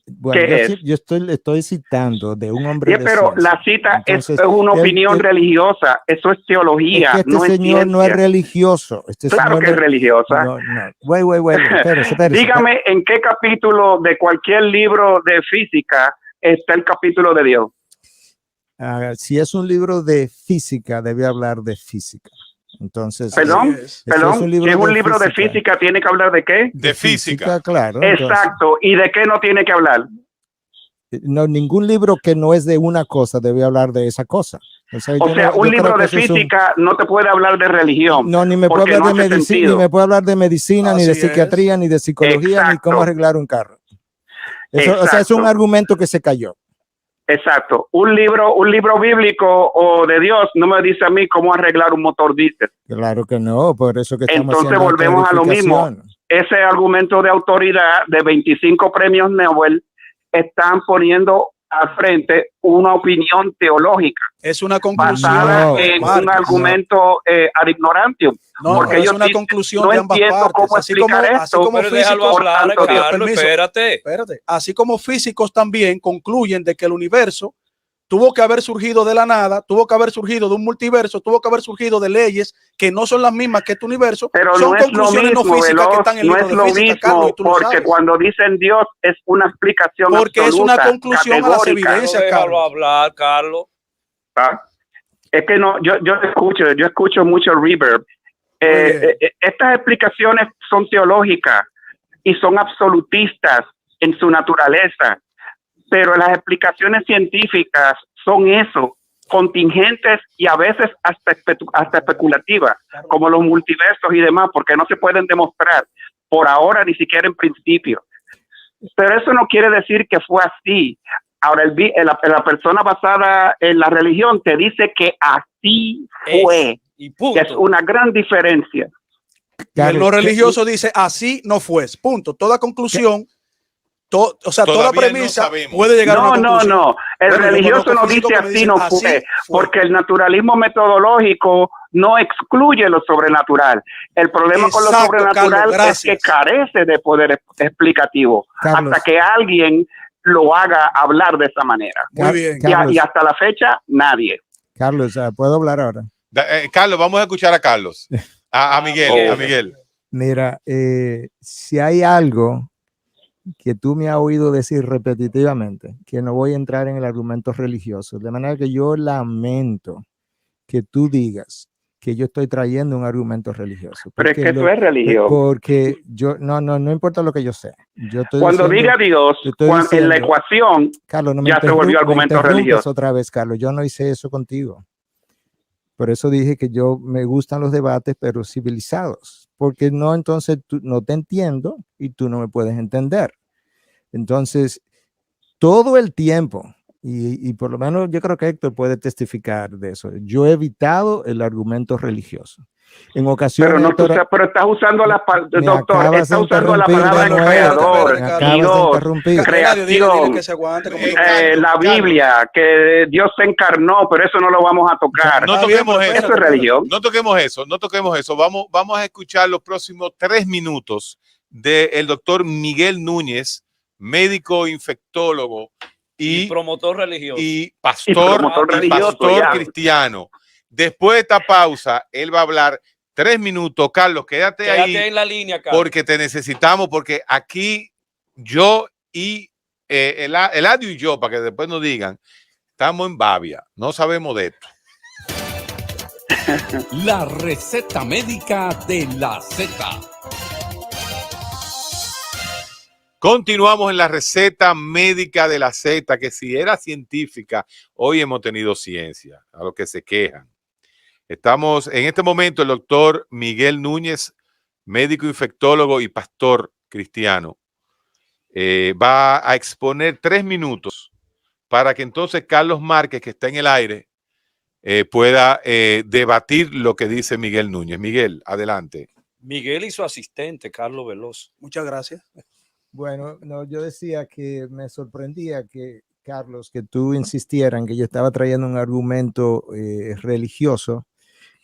Speaker 3: Bueno,
Speaker 6: ¿Qué es?
Speaker 3: yo estoy citando de un hombre
Speaker 6: Sí,
Speaker 3: de
Speaker 6: pero
Speaker 3: ciencia.
Speaker 6: la cita
Speaker 3: Entonces,
Speaker 6: es una opinión religiosa, eso es teología,
Speaker 3: es que este
Speaker 6: no es
Speaker 3: señor no es
Speaker 6: ciencia.
Speaker 3: religioso. Este
Speaker 6: Claro
Speaker 3: señor
Speaker 6: que es religiosa.
Speaker 3: No, espérese.
Speaker 6: Dígame en qué capítulo de cualquier libro de física está el capítulo de Dios.
Speaker 3: Si es un libro de física, debe hablar de física. Entonces,
Speaker 6: Perdón,
Speaker 2: es.
Speaker 6: perdón,
Speaker 3: si
Speaker 6: si es un libro de física, ¿tiene que hablar de qué?
Speaker 1: De física.
Speaker 3: claro.
Speaker 6: Exacto, ¿y de qué no tiene que hablar?
Speaker 3: No, ningún libro que no es de una cosa debe hablar de esa cosa.
Speaker 6: O sea, un libro de física no te puede hablar de religión.
Speaker 3: No, ni me puede hablar de medicina, ni me puede hablar de medicina, ni de psiquiatría, ni de psicología, ni cómo arreglar un carro. Eso, o sea, es un argumento que se cayó.
Speaker 6: Exacto. Un libro bíblico o de Dios no me dice a mí cómo arreglar un motor diésel.
Speaker 3: Claro que no, por eso que estamos
Speaker 6: Entonces
Speaker 3: haciendo
Speaker 6: volvemos a lo mismo. Ese argumento de autoridad de 25 premios Nobel están poniendo al frente una opinión teológica.
Speaker 2: Es una conclusión
Speaker 6: basada en un argumento ad ignorantium.
Speaker 2: No,
Speaker 6: porque
Speaker 2: es
Speaker 6: ellos
Speaker 2: una
Speaker 6: dicen,
Speaker 2: conclusión
Speaker 6: no
Speaker 2: de ambas
Speaker 6: entiendo
Speaker 2: partes.
Speaker 6: cómo
Speaker 2: Así como,
Speaker 6: explicar
Speaker 2: así como
Speaker 4: Pero déjalo
Speaker 2: físicos,
Speaker 4: hablar,
Speaker 6: tanto
Speaker 4: Carlos,
Speaker 2: permiso.
Speaker 4: espérate.
Speaker 2: Así como físicos también concluyen de que el universo tuvo que haber surgido de la nada, tuvo que haber surgido de un multiverso, tuvo que haber surgido de leyes que no son las mismas que este universo.
Speaker 6: Pero
Speaker 2: son
Speaker 6: no es lo
Speaker 2: conclusiones
Speaker 6: mismo,
Speaker 2: no físicas que están en el
Speaker 6: no
Speaker 2: libro
Speaker 6: es
Speaker 2: de
Speaker 6: lo
Speaker 2: física,
Speaker 6: mismo,
Speaker 2: Carlos, y tú lo
Speaker 6: porque
Speaker 2: sabes.
Speaker 6: cuando dicen Dios es una explicación
Speaker 2: Porque
Speaker 6: absoluta,
Speaker 2: es una conclusión a las
Speaker 6: categórica.
Speaker 2: evidencias,
Speaker 4: Déjalo
Speaker 2: Carlos.
Speaker 4: hablar, Carlos.
Speaker 6: ¿Ah? Es que no, yo escucho mucho reverb. Estas explicaciones son teológicas y son absolutistas en su naturaleza, pero las explicaciones científicas son eso, contingentes y a veces hasta especulativas, como los multiversos y demás, porque no se pueden demostrar por ahora ni siquiera en principio. Pero eso no quiere decir que fue así. Ahora, la persona basada en la religión te dice que así fue, que es una gran diferencia.
Speaker 2: Y el no religioso dice así no fue. Punto. Toda conclusión, toda premisa puede llegar a una conclusión.
Speaker 6: No. El religioso no dice así no fue, porque el naturalismo metodológico no excluye lo sobrenatural. El problema con lo sobrenatural es que carece de poder explicativo,
Speaker 3: Carlos,
Speaker 6: hasta que alguien lo haga hablar de esa manera.
Speaker 2: Muy bien.
Speaker 6: Y hasta la fecha, nadie.
Speaker 3: Carlos, ¿puedo hablar ahora?
Speaker 1: Carlos, vamos a escuchar a Carlos. A Miguel.
Speaker 3: Mira, si hay algo que tú me has oído decir repetitivamente, que no voy a entrar en el argumento religioso, de manera que yo lamento que tú digas que yo estoy trayendo un argumento religioso.
Speaker 6: Pero es que eso es religión.
Speaker 3: Porque yo, no importa lo que yo sé. Yo estoy
Speaker 6: cuando diga Dios, en la ecuación,
Speaker 3: Carlos, no
Speaker 6: ya se volvió argumento religioso.
Speaker 3: Otra vez, Carlos, yo no hice eso contigo. Por eso dije que yo me gustan los debates, pero civilizados. Porque no, entonces tú no te entiendo y tú no me puedes entender. Entonces, todo el tiempo, y por lo menos yo creo que Héctor puede testificar de eso, yo he evitado el argumento religioso. En ocasiones,
Speaker 6: pero estás usando la palabra creador, Dios, creación, la Biblia, que Dios se encarnó, pero eso no lo vamos a tocar.
Speaker 1: No toquemos eso.
Speaker 6: Eso es religión.
Speaker 1: No toquemos eso. Vamos a escuchar los próximos 3 minutos del doctor Miguel Núñez, médico infectólogo y
Speaker 4: promotor religioso
Speaker 1: y pastor cristiano. Después de esta pausa, él va a hablar 3 minutos. Carlos, quédate ahí
Speaker 4: en la línea, Carlos,
Speaker 1: porque te necesitamos, porque aquí yo y Eladio y yo, para que después nos digan, estamos en babia, no sabemos de esto.
Speaker 5: La receta médica de la Z.
Speaker 1: Continuamos en la receta médica de la Z, que si era científica, hoy hemos tenido ciencia, a los que se quejan. Estamos en este momento el doctor Miguel Núñez, médico infectólogo y pastor cristiano, va a exponer 3 minutos para que entonces Carlos Márquez, que está en el aire, pueda debatir lo que dice Miguel Núñez. Miguel, adelante.
Speaker 4: Miguel y su asistente, Carlos Veloz.
Speaker 2: Muchas gracias.
Speaker 3: Bueno, no, yo decía que me sorprendía que, Carlos, que tú insistieras en que yo estaba trayendo un argumento religioso,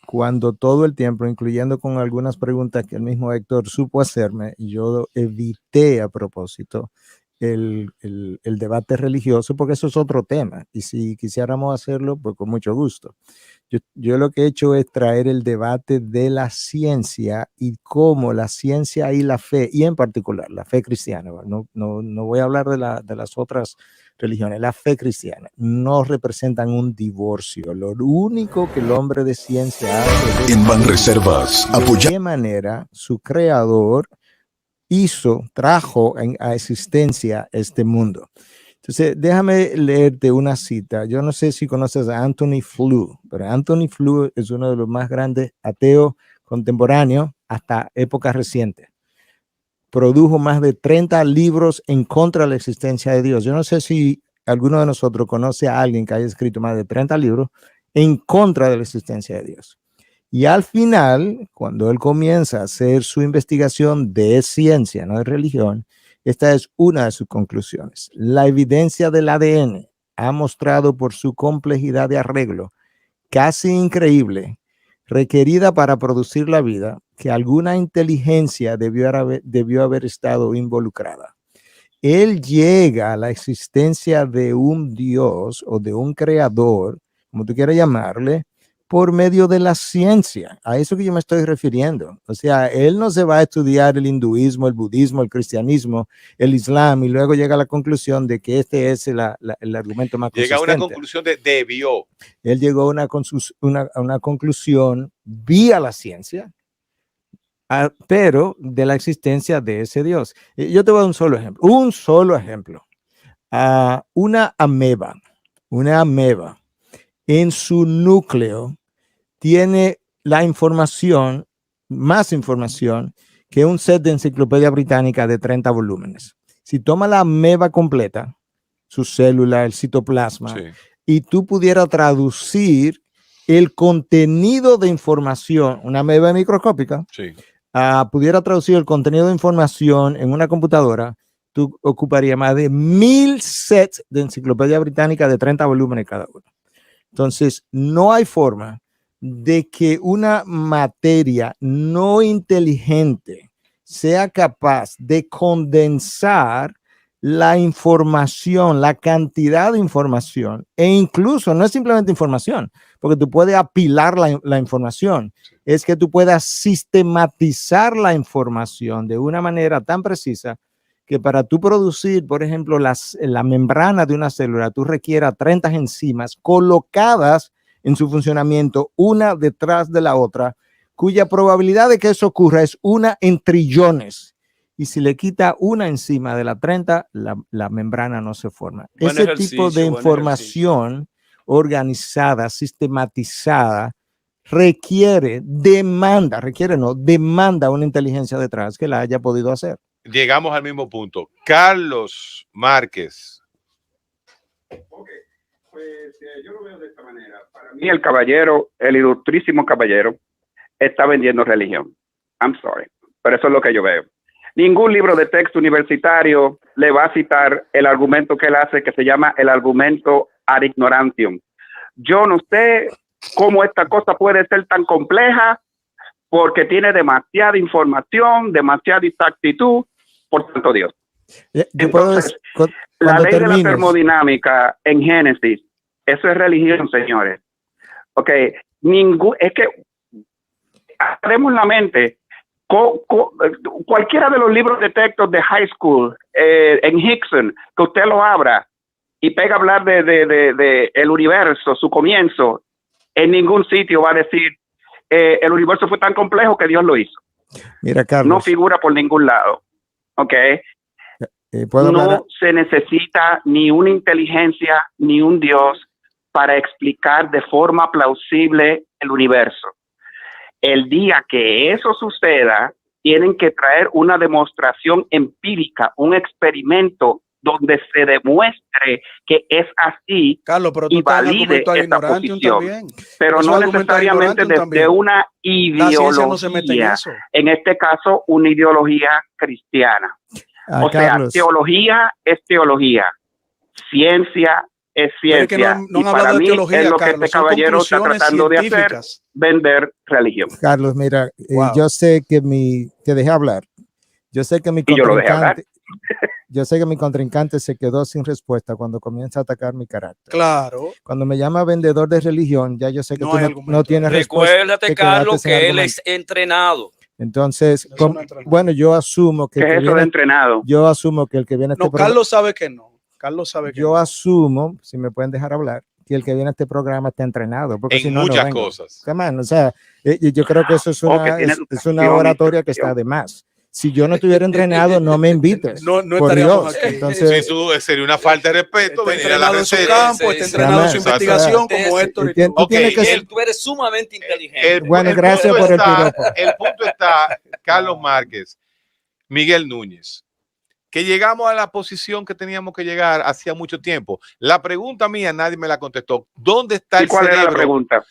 Speaker 3: cuando todo el tiempo, incluyendo con algunas preguntas que el mismo Héctor supo hacerme, yo evité a propósito el debate religioso, porque eso es otro tema. Y si quisiéramos hacerlo, pues con mucho gusto. Yo lo que he hecho es traer el debate de la ciencia y cómo la ciencia y la fe, y en particular la fe cristiana, no voy a hablar de las otras religiones, la fe cristiana, no representan un divorcio. Lo único que el hombre de ciencia hace
Speaker 7: en Banreservas,
Speaker 3: de qué manera su creador trajo a existencia este mundo. Entonces, déjame leerte una cita. Yo no sé si conoces a Anthony Flew, pero Anthony Flew es uno de los más grandes ateos contemporáneos hasta épocas recientes. Produjo más de 30 libros en contra de la existencia de Dios. Yo no sé si alguno de nosotros conoce a alguien que haya escrito más de 30 libros en contra de la existencia de Dios. Y al final, cuando él comienza a hacer su investigación de ciencia, no de religión, esta es una de sus conclusiones. La evidencia del ADN ha mostrado por su complejidad de arreglo, casi increíble, requerida para producir la vida, que alguna inteligencia debió haber estado involucrada. Él llega a la existencia de un Dios o de un creador, como tú quieras llamarle, por medio de la ciencia. A eso que yo me estoy refiriendo. O sea, él no se va a estudiar el hinduismo, el budismo, el cristianismo, el islam, y luego llega a la conclusión de que este es el argumento más consistente.
Speaker 1: Llega a una conclusión de debió.
Speaker 3: Él llegó a una conclusión vía la ciencia, pero de la existencia de ese Dios. Yo te voy a dar un solo ejemplo. Una ameba en su núcleo tiene más información que un set de Enciclopedia Británica de 30 volúmenes. Si toma la ameba completa, su célula, el citoplasma, sí, y tú pudieras traducir el contenido de información, una ameba microscópica, sí, pudiera traducir el contenido de información en una computadora, tú ocuparías más de 1000 sets de Enciclopedia Británica de 30 volúmenes cada uno. Entonces, no hay forma de que una materia no inteligente sea capaz de condensar la información, la cantidad de información, e incluso no es simplemente información, porque tú puedes apilar la información, es que tú puedas sistematizar la información de una manera tan precisa que para tú producir, por ejemplo, la membrana de una célula, tú requieras 30 enzimas colocadas en su funcionamiento, una detrás de la otra, cuya probabilidad de que eso ocurra es 1 en trillones. Y si le quita una enzima de la 30, la membrana no se forma. Ese tipo de información organizada, sistematizada, demanda una inteligencia detrás que la haya podido hacer.
Speaker 1: Llegamos al mismo punto. Carlos Márquez.
Speaker 6: Okay. Pues yo lo veo de esta manera. Para mí el ilustrísimo caballero, está vendiendo religión. I'm sorry, pero eso es lo que yo veo. Ningún libro de texto universitario le va a citar el argumento que él hace, que se llama el argumento ad ignorantium. Yo no sé cómo esta cosa puede ser tan compleja, porque tiene demasiada información, demasiada exactitud, por tanto Dios. Entonces, la ley de la termodinámica en Génesis, eso es religión, señores. Ok, es que haremos la mente, cualquiera de los libros de texto de high school, en Hickson, que usted lo abra y pega a hablar de el universo, su comienzo, en ningún sitio va a decir el universo fue tan complejo que Dios lo hizo.
Speaker 3: Mira, Carlos.
Speaker 6: No figura por ningún lado. Ok. No se necesita ni una inteligencia ni un Dios para explicar de forma plausible el universo. El día que eso suceda, tienen que traer una demostración empírica, un experimento donde se demuestre que es así,
Speaker 2: Carlos, pero tú
Speaker 6: y valide esa posición. Pero
Speaker 2: eso
Speaker 6: no necesariamente desde una ideología,
Speaker 2: no se mete en eso.
Speaker 6: En este caso una ideología cristiana. O sea,
Speaker 3: Carlos,
Speaker 6: teología es teología, ciencia es
Speaker 2: Pero es que
Speaker 6: ciencia.
Speaker 2: no
Speaker 6: Y
Speaker 2: han
Speaker 6: para
Speaker 2: hablado de
Speaker 6: mí
Speaker 2: teología,
Speaker 6: es lo que
Speaker 2: Carlos,
Speaker 6: este
Speaker 2: son
Speaker 6: caballero está
Speaker 2: conclusiones
Speaker 6: tratando de hacer,
Speaker 2: científicas.
Speaker 6: vender religión.
Speaker 3: Carlos, mira,
Speaker 2: Wow.
Speaker 3: yo sé que te dejé hablar. Yo sé que mi
Speaker 6: Y yo lo dejé hablar.
Speaker 3: contrincante se quedó sin respuesta cuando comienza a atacar mi carácter.
Speaker 2: Claro.
Speaker 3: Cuando me llama vendedor de religión, ya yo sé que
Speaker 2: No
Speaker 3: tú
Speaker 2: hay
Speaker 3: no
Speaker 2: argumento.
Speaker 3: tienes respuesta.
Speaker 4: Recuérdate,
Speaker 3: te
Speaker 4: Carlos,
Speaker 3: quedaste sin
Speaker 4: que él
Speaker 3: argumento.
Speaker 4: es entrenado.
Speaker 3: Entonces,
Speaker 2: Eso no entra nada.
Speaker 3: bueno, yo asumo que,
Speaker 6: ¿Qué es eso de entrenado?
Speaker 3: yo asumo que el que viene a este
Speaker 2: No,
Speaker 3: programa,
Speaker 2: Carlos sabe que no. Carlos sabe que
Speaker 3: yo
Speaker 2: no.
Speaker 3: asumo, si me pueden dejar hablar, que el que viene a este programa está entrenado, porque si
Speaker 1: En
Speaker 3: no, no
Speaker 1: muchas
Speaker 3: vengo.
Speaker 1: cosas.
Speaker 3: Come on, o sea, yo creo que eso es
Speaker 6: O que
Speaker 3: una,
Speaker 6: tiene
Speaker 3: es una
Speaker 6: educación y
Speaker 3: oratoria que
Speaker 6: instrucción.
Speaker 3: está de más. Si yo no estuviera entrenado, no me invites.
Speaker 2: No
Speaker 3: por
Speaker 2: estaríamos
Speaker 3: Dios.
Speaker 2: aquí.
Speaker 3: Entonces,
Speaker 1: Si tú sería una falta de respeto
Speaker 2: Está
Speaker 1: venir a la
Speaker 2: entrenado en su
Speaker 1: receta.
Speaker 2: campo, está entrenado en su
Speaker 3: Exacto.
Speaker 2: investigación como
Speaker 4: Exacto.
Speaker 2: Héctor. y
Speaker 3: Tú
Speaker 2: tú.
Speaker 3: tienes que ser-
Speaker 4: Tú eres sumamente inteligente.
Speaker 3: Bueno, gracias
Speaker 1: punto
Speaker 3: por el
Speaker 1: está,
Speaker 3: piropo.
Speaker 1: el punto está, Carlos Márquez, Miguel Núñez, que llegamos a la posición que teníamos que llegar hacía mucho tiempo. La pregunta mía, nadie me la contestó. ¿Dónde está
Speaker 6: ¿Y
Speaker 1: el
Speaker 6: cuál
Speaker 1: cerebro?
Speaker 6: era la pregunta?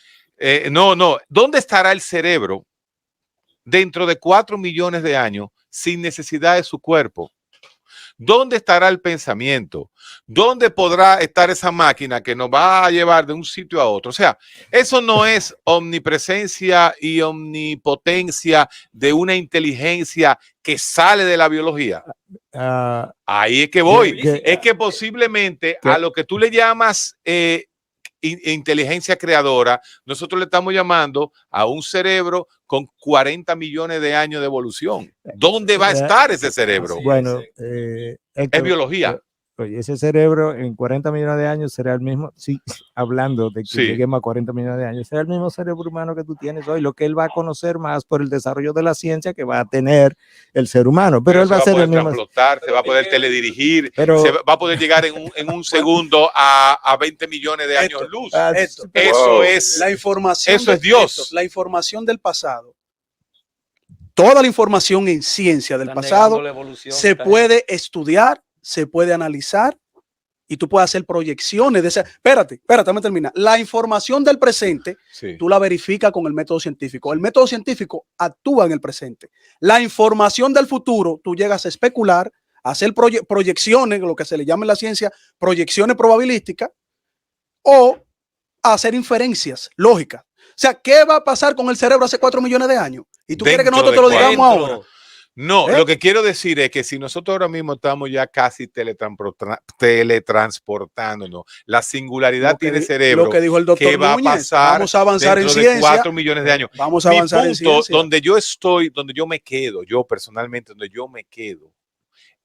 Speaker 1: No. ¿Dónde estará el cerebro dentro de 4 millones de años sin necesidad de su cuerpo? ¿Dónde estará el pensamiento? ¿Dónde podrá estar esa máquina que nos va a llevar de un sitio a otro? O sea, eso no es omnipresencia y omnipotencia de una inteligencia que sale de la biología.
Speaker 3: ah,
Speaker 1: Ahí es que voy.
Speaker 3: que-
Speaker 1: Es que posiblemente
Speaker 3: que-
Speaker 1: a lo que tú le llamas inteligencia creadora, nosotros le estamos llamando a un cerebro con 40 millones de años de evolución. ¿Dónde va a estar ese cerebro?
Speaker 3: bueno,
Speaker 1: Es
Speaker 3: Héctor,
Speaker 1: biología.
Speaker 3: oye, ese cerebro en 40 millones de años será el mismo, sí, hablando de que
Speaker 1: Sí.
Speaker 3: lleguemos a 40 millones de años, será el mismo cerebro humano que tú tienes hoy, lo que él va a conocer más por el desarrollo de la ciencia que va a tener el ser humano, pero él va a ser el mismo.
Speaker 1: Se va a poder teledirigir,
Speaker 3: Pero-
Speaker 1: se va a poder llegar en un segundo a 20 millones de años luz.
Speaker 2: Esto,
Speaker 1: Eso es,
Speaker 2: la información.
Speaker 1: eso es Dios.
Speaker 2: Esto, la información del pasado. Toda la información en ciencia del
Speaker 4: Están
Speaker 2: pasado
Speaker 4: negando la evolución,
Speaker 2: se
Speaker 4: esta
Speaker 2: puede estudiar, se puede analizar y tú puedes hacer proyecciones de esa. Espérate, déjame terminar. La información del presente,
Speaker 1: Sí.
Speaker 2: tú la verificas con el método científico. El método científico actúa en el presente. La información del futuro, tú llegas a especular, a hacer proyecciones, lo que se le llama en la ciencia, proyecciones probabilísticas, o a hacer inferencias lógicas. O sea, ¿qué va a pasar con el cerebro hace 4 millones de años? Y tú quieres que
Speaker 1: Dentro
Speaker 2: nosotros
Speaker 1: de
Speaker 2: te lo
Speaker 1: cuatro.
Speaker 2: digamos
Speaker 4: Dentro.
Speaker 2: ahora.
Speaker 1: No,
Speaker 2: ¿Eh?
Speaker 1: lo que quiero decir es que si nosotros ahora mismo estamos ya casi teletransportándonos, la singularidad
Speaker 2: Lo que
Speaker 1: tiene
Speaker 2: di-
Speaker 1: cerebro.
Speaker 2: Lo que dijo el doctor
Speaker 1: ¿Qué va a
Speaker 2: Núñez,
Speaker 1: pasar
Speaker 2: vamos a avanzar en
Speaker 1: dentro de
Speaker 2: ciencia.
Speaker 1: 4 millones de años?
Speaker 2: Vamos a
Speaker 1: Mi
Speaker 2: avanzar en
Speaker 1: punto,
Speaker 2: ciencia.
Speaker 1: donde yo estoy, donde yo me quedo, yo personalmente, donde yo me quedo,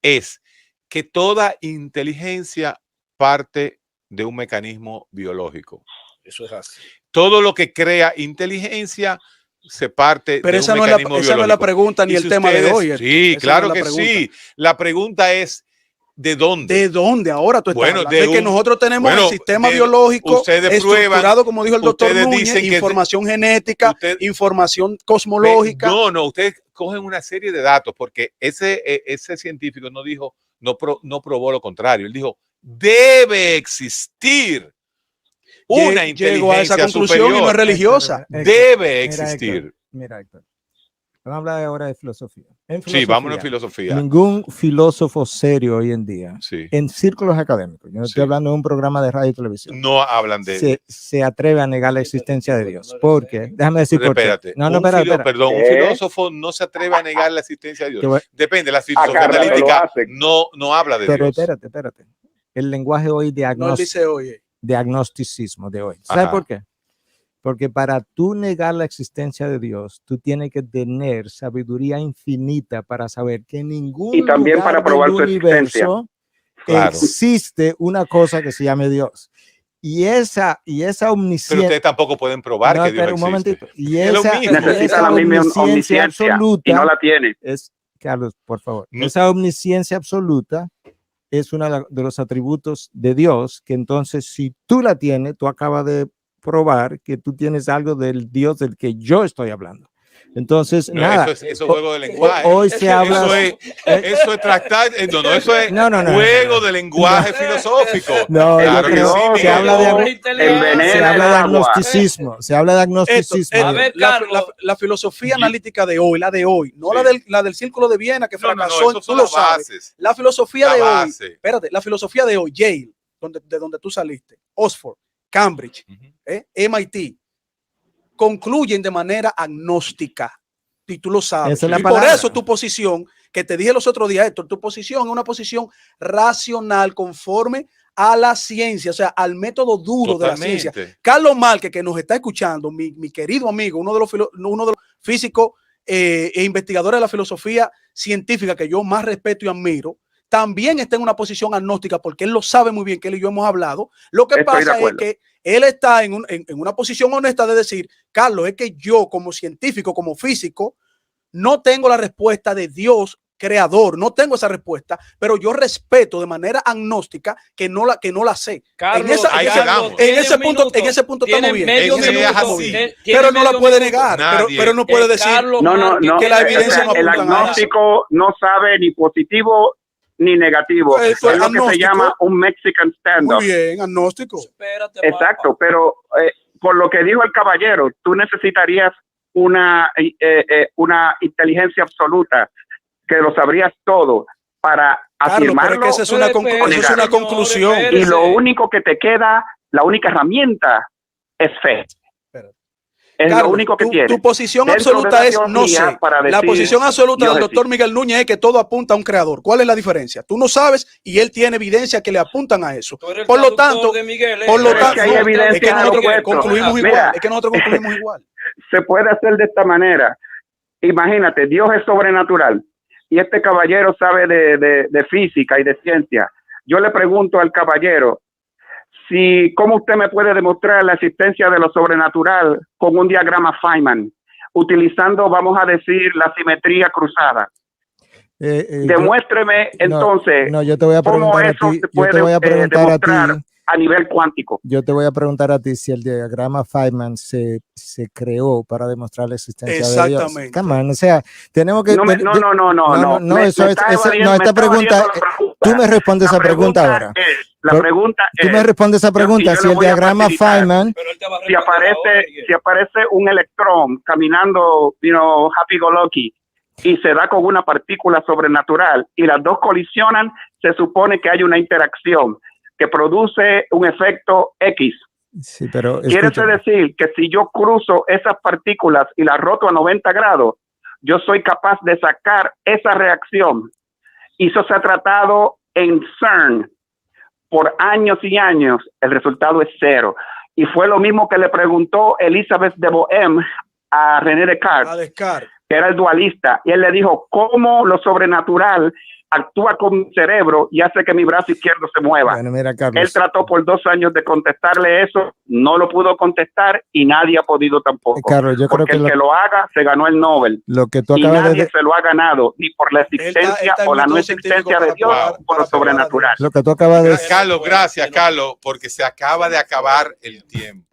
Speaker 1: es que toda inteligencia parte de un mecanismo biológico.
Speaker 4: Eso es así.
Speaker 1: Todo lo que crea inteligencia se parte
Speaker 2: Pero
Speaker 1: de
Speaker 2: esa
Speaker 1: un
Speaker 2: no es la,
Speaker 1: mecanismo
Speaker 2: esa no es la
Speaker 1: biológico.
Speaker 2: pregunta ni
Speaker 1: Y
Speaker 2: el
Speaker 1: si
Speaker 2: tema de
Speaker 1: ustedes-
Speaker 2: hoy.
Speaker 1: Sí,
Speaker 2: Esa
Speaker 1: claro
Speaker 2: no es
Speaker 1: que
Speaker 2: la pregunta.
Speaker 1: sí. La pregunta es, ¿de dónde?
Speaker 2: ¿De dónde ahora tú estás
Speaker 1: Bueno,
Speaker 2: hablando? De que nosotros tenemos el sistema biológico
Speaker 1: ustedes
Speaker 2: estructurado,
Speaker 1: prueban,
Speaker 2: como dijo el doctor
Speaker 1: ustedes
Speaker 2: Núñez,
Speaker 1: dicen que
Speaker 2: información genética, información cosmológica.
Speaker 1: No, ustedes cogen una serie de datos porque ese científico no dijo, no probó lo contrario. Él dijo, debe existir una
Speaker 2: Llegó a esa
Speaker 1: inteligencia
Speaker 2: conclusión
Speaker 1: superior.
Speaker 2: y no es religiosa.
Speaker 1: Debe existir.
Speaker 3: Mira, Héctor, vamos a hablar ahora de filosofía.
Speaker 1: Sí, vámonos en filosofía.
Speaker 3: Ningún filósofo serio hoy en día,
Speaker 1: Sí.
Speaker 3: en círculos académicos, yo no estoy hablando de un programa de radio y televisión,
Speaker 1: No hablan de
Speaker 3: se atreve a negar la existencia de Dios. Porque, déjame decir por qué.
Speaker 1: Espérate.
Speaker 3: Espera.
Speaker 1: Un filósofo no se atreve a negar la existencia de Dios. Depende, la filosofía
Speaker 6: Carlos,
Speaker 1: analítica
Speaker 6: lo
Speaker 1: no habla de
Speaker 3: Pero
Speaker 1: Dios.
Speaker 3: espérate. El lenguaje hoy
Speaker 2: No él dice, oye,
Speaker 3: de agnosticismo de hoy. ¿Sabes
Speaker 1: Ajá.
Speaker 3: por qué? Porque para tú negar la existencia de Dios, tú tienes que tener sabiduría infinita para saber que en ningún
Speaker 6: Y también
Speaker 3: lugar
Speaker 6: para probar
Speaker 3: del
Speaker 6: su existencia.
Speaker 3: universo
Speaker 1: Claro.
Speaker 3: existe una cosa que se llame Dios. Y esa
Speaker 1: Pero
Speaker 3: omnisciencia.
Speaker 1: ustedes tampoco pueden probar
Speaker 3: No,
Speaker 1: que Dios
Speaker 3: pero un
Speaker 1: existe.
Speaker 3: momentito. Y
Speaker 1: Es lo
Speaker 3: esa,
Speaker 1: mismo.
Speaker 6: Necesita la misma omnisciencia
Speaker 3: absoluta
Speaker 6: y no la tiene.
Speaker 3: es, Carlos, por favor,
Speaker 1: No.
Speaker 3: esa omnisciencia absoluta es uno de los atributos de Dios, que entonces si tú la tienes, tú acabas de probar que tú tienes algo del Dios del que yo estoy hablando. Entonces,
Speaker 1: No,
Speaker 3: nada.
Speaker 1: eso es juego de lenguaje.
Speaker 3: Hoy se habla.
Speaker 1: Eso es tractar. No, eso es
Speaker 3: No.
Speaker 1: juego de lenguaje filosófico.
Speaker 3: No,
Speaker 1: Claro
Speaker 3: yo
Speaker 1: que
Speaker 3: creo
Speaker 1: sí,
Speaker 3: se
Speaker 1: Miguel.
Speaker 3: habla de
Speaker 6: envenena
Speaker 3: se
Speaker 6: el
Speaker 3: habla de
Speaker 6: agua.
Speaker 3: agnosticismo. Se habla de agnosticismo.
Speaker 4: A ver, Carlos.
Speaker 2: La filosofía analítica de hoy, la de hoy, no
Speaker 1: Sí.
Speaker 2: la del Círculo de Viena que
Speaker 1: No,
Speaker 2: fracasó,
Speaker 1: esas
Speaker 2: tú
Speaker 1: son
Speaker 2: lo
Speaker 1: las
Speaker 2: sabes.
Speaker 1: bases.
Speaker 2: La filosofía
Speaker 1: La
Speaker 2: de
Speaker 1: base.
Speaker 2: hoy, espérate, la filosofía de hoy, Yale, de donde tú saliste, Oxford, Cambridge, MIT, concluyen de manera agnóstica. Y tú lo sabes.
Speaker 3: Esa es la
Speaker 2: Y por
Speaker 3: palabra.
Speaker 2: eso tu posición, que te dije los otros días, Héctor, tu posición es una posición racional conforme a la ciencia, o sea, al método duro de la ciencia. Carlos Márquez, que nos está escuchando, mi querido amigo, uno de los físicos e investigadores de la filosofía científica que yo más respeto y admiro, también está en una posición agnóstica porque él lo sabe muy bien, que él y yo hemos hablado. Lo que pasa es que él está en una posición honesta de decir, Carlos, es que yo como científico, como físico, no tengo la respuesta de Dios creador, no tengo esa respuesta, pero yo respeto de manera agnóstica que no la sé.
Speaker 4: Carlos,
Speaker 2: en ese punto estamos bien. Pero no la puede negar, pero no puede decir
Speaker 6: que
Speaker 2: la evidencia no
Speaker 6: el agnóstico no sabe ni positivo ni negativo. Es lo que se llama un Mexican stand-up.
Speaker 2: Muy bien, agnóstico.
Speaker 6: Exacto, pero por lo que dijo el caballero, tú necesitarías una inteligencia absoluta, que lo sabrías todo para afirmarlo.
Speaker 2: Pero esa es una conclusión.
Speaker 6: Y lo único que te queda, la única herramienta es fe. Es
Speaker 2: Carlos,
Speaker 6: lo único que tiene.
Speaker 2: Tu posición absoluta es no sé. La posición absoluta del doctor Miguel Núñez es que todo apunta a un creador. ¿Cuál es la diferencia? Tú no sabes y él tiene evidencia que le apuntan a eso. Por lo tanto,
Speaker 6: hay evidencia,
Speaker 2: es que nosotros concluimos igual. Es que nosotros concluimos igual.
Speaker 6: Se puede hacer de esta manera. Imagínate, Dios es sobrenatural y este caballero sabe de física y de ciencia. Yo le pregunto al caballero, ¿cómo usted me puede demostrar la existencia de lo sobrenatural con un diagrama Feynman, utilizando, vamos a decir, la simetría cruzada? Demuéstreme entonces
Speaker 3: yo te voy a preguntar a ti,
Speaker 6: a nivel cuántico.
Speaker 3: Yo te voy a preguntar a ti si el diagrama Feynman se creó para demostrar la existencia de Dios.
Speaker 2: Exactamente.
Speaker 3: Come on, o sea, tenemos que...
Speaker 6: No,
Speaker 3: esta pregunta, tú me respondes esa pregunta ahora.
Speaker 6: La pregunta es...
Speaker 3: Tú me respondes esa pregunta, si el diagrama Feynman...
Speaker 6: Si aparece un electrón caminando, happy go lucky, y se da con una partícula sobrenatural, y las dos colisionan, se supone que hay una interacción que produce un efecto X.
Speaker 3: Sí, pero
Speaker 6: quiere decir que si yo cruzo esas partículas y las roto a 90 grados, yo soy capaz de sacar esa reacción. Y eso se ha tratado en CERN por años y años. El resultado es cero. Y fue lo mismo que le preguntó Elizabeth de Bohème a René Descartes, que era el dualista. Y él le dijo, ¿cómo lo sobrenatural actúa con mi cerebro y hace que mi brazo izquierdo se mueva?
Speaker 3: Bueno, mira, Carlos,
Speaker 6: él trató por 2 años de contestarle eso, no lo pudo contestar y nadie ha podido tampoco.
Speaker 3: Carlos, yo creo
Speaker 6: porque el que lo haga se ganó el Nobel.
Speaker 3: Lo que tú
Speaker 6: y nadie se lo ha ganado, ni por la existencia o la no existencia de Dios, por lo sobrenatural.
Speaker 3: Lo que tú acabas de decir.
Speaker 1: Carlos, gracias, Carlos, porque se acaba de acabar el tiempo.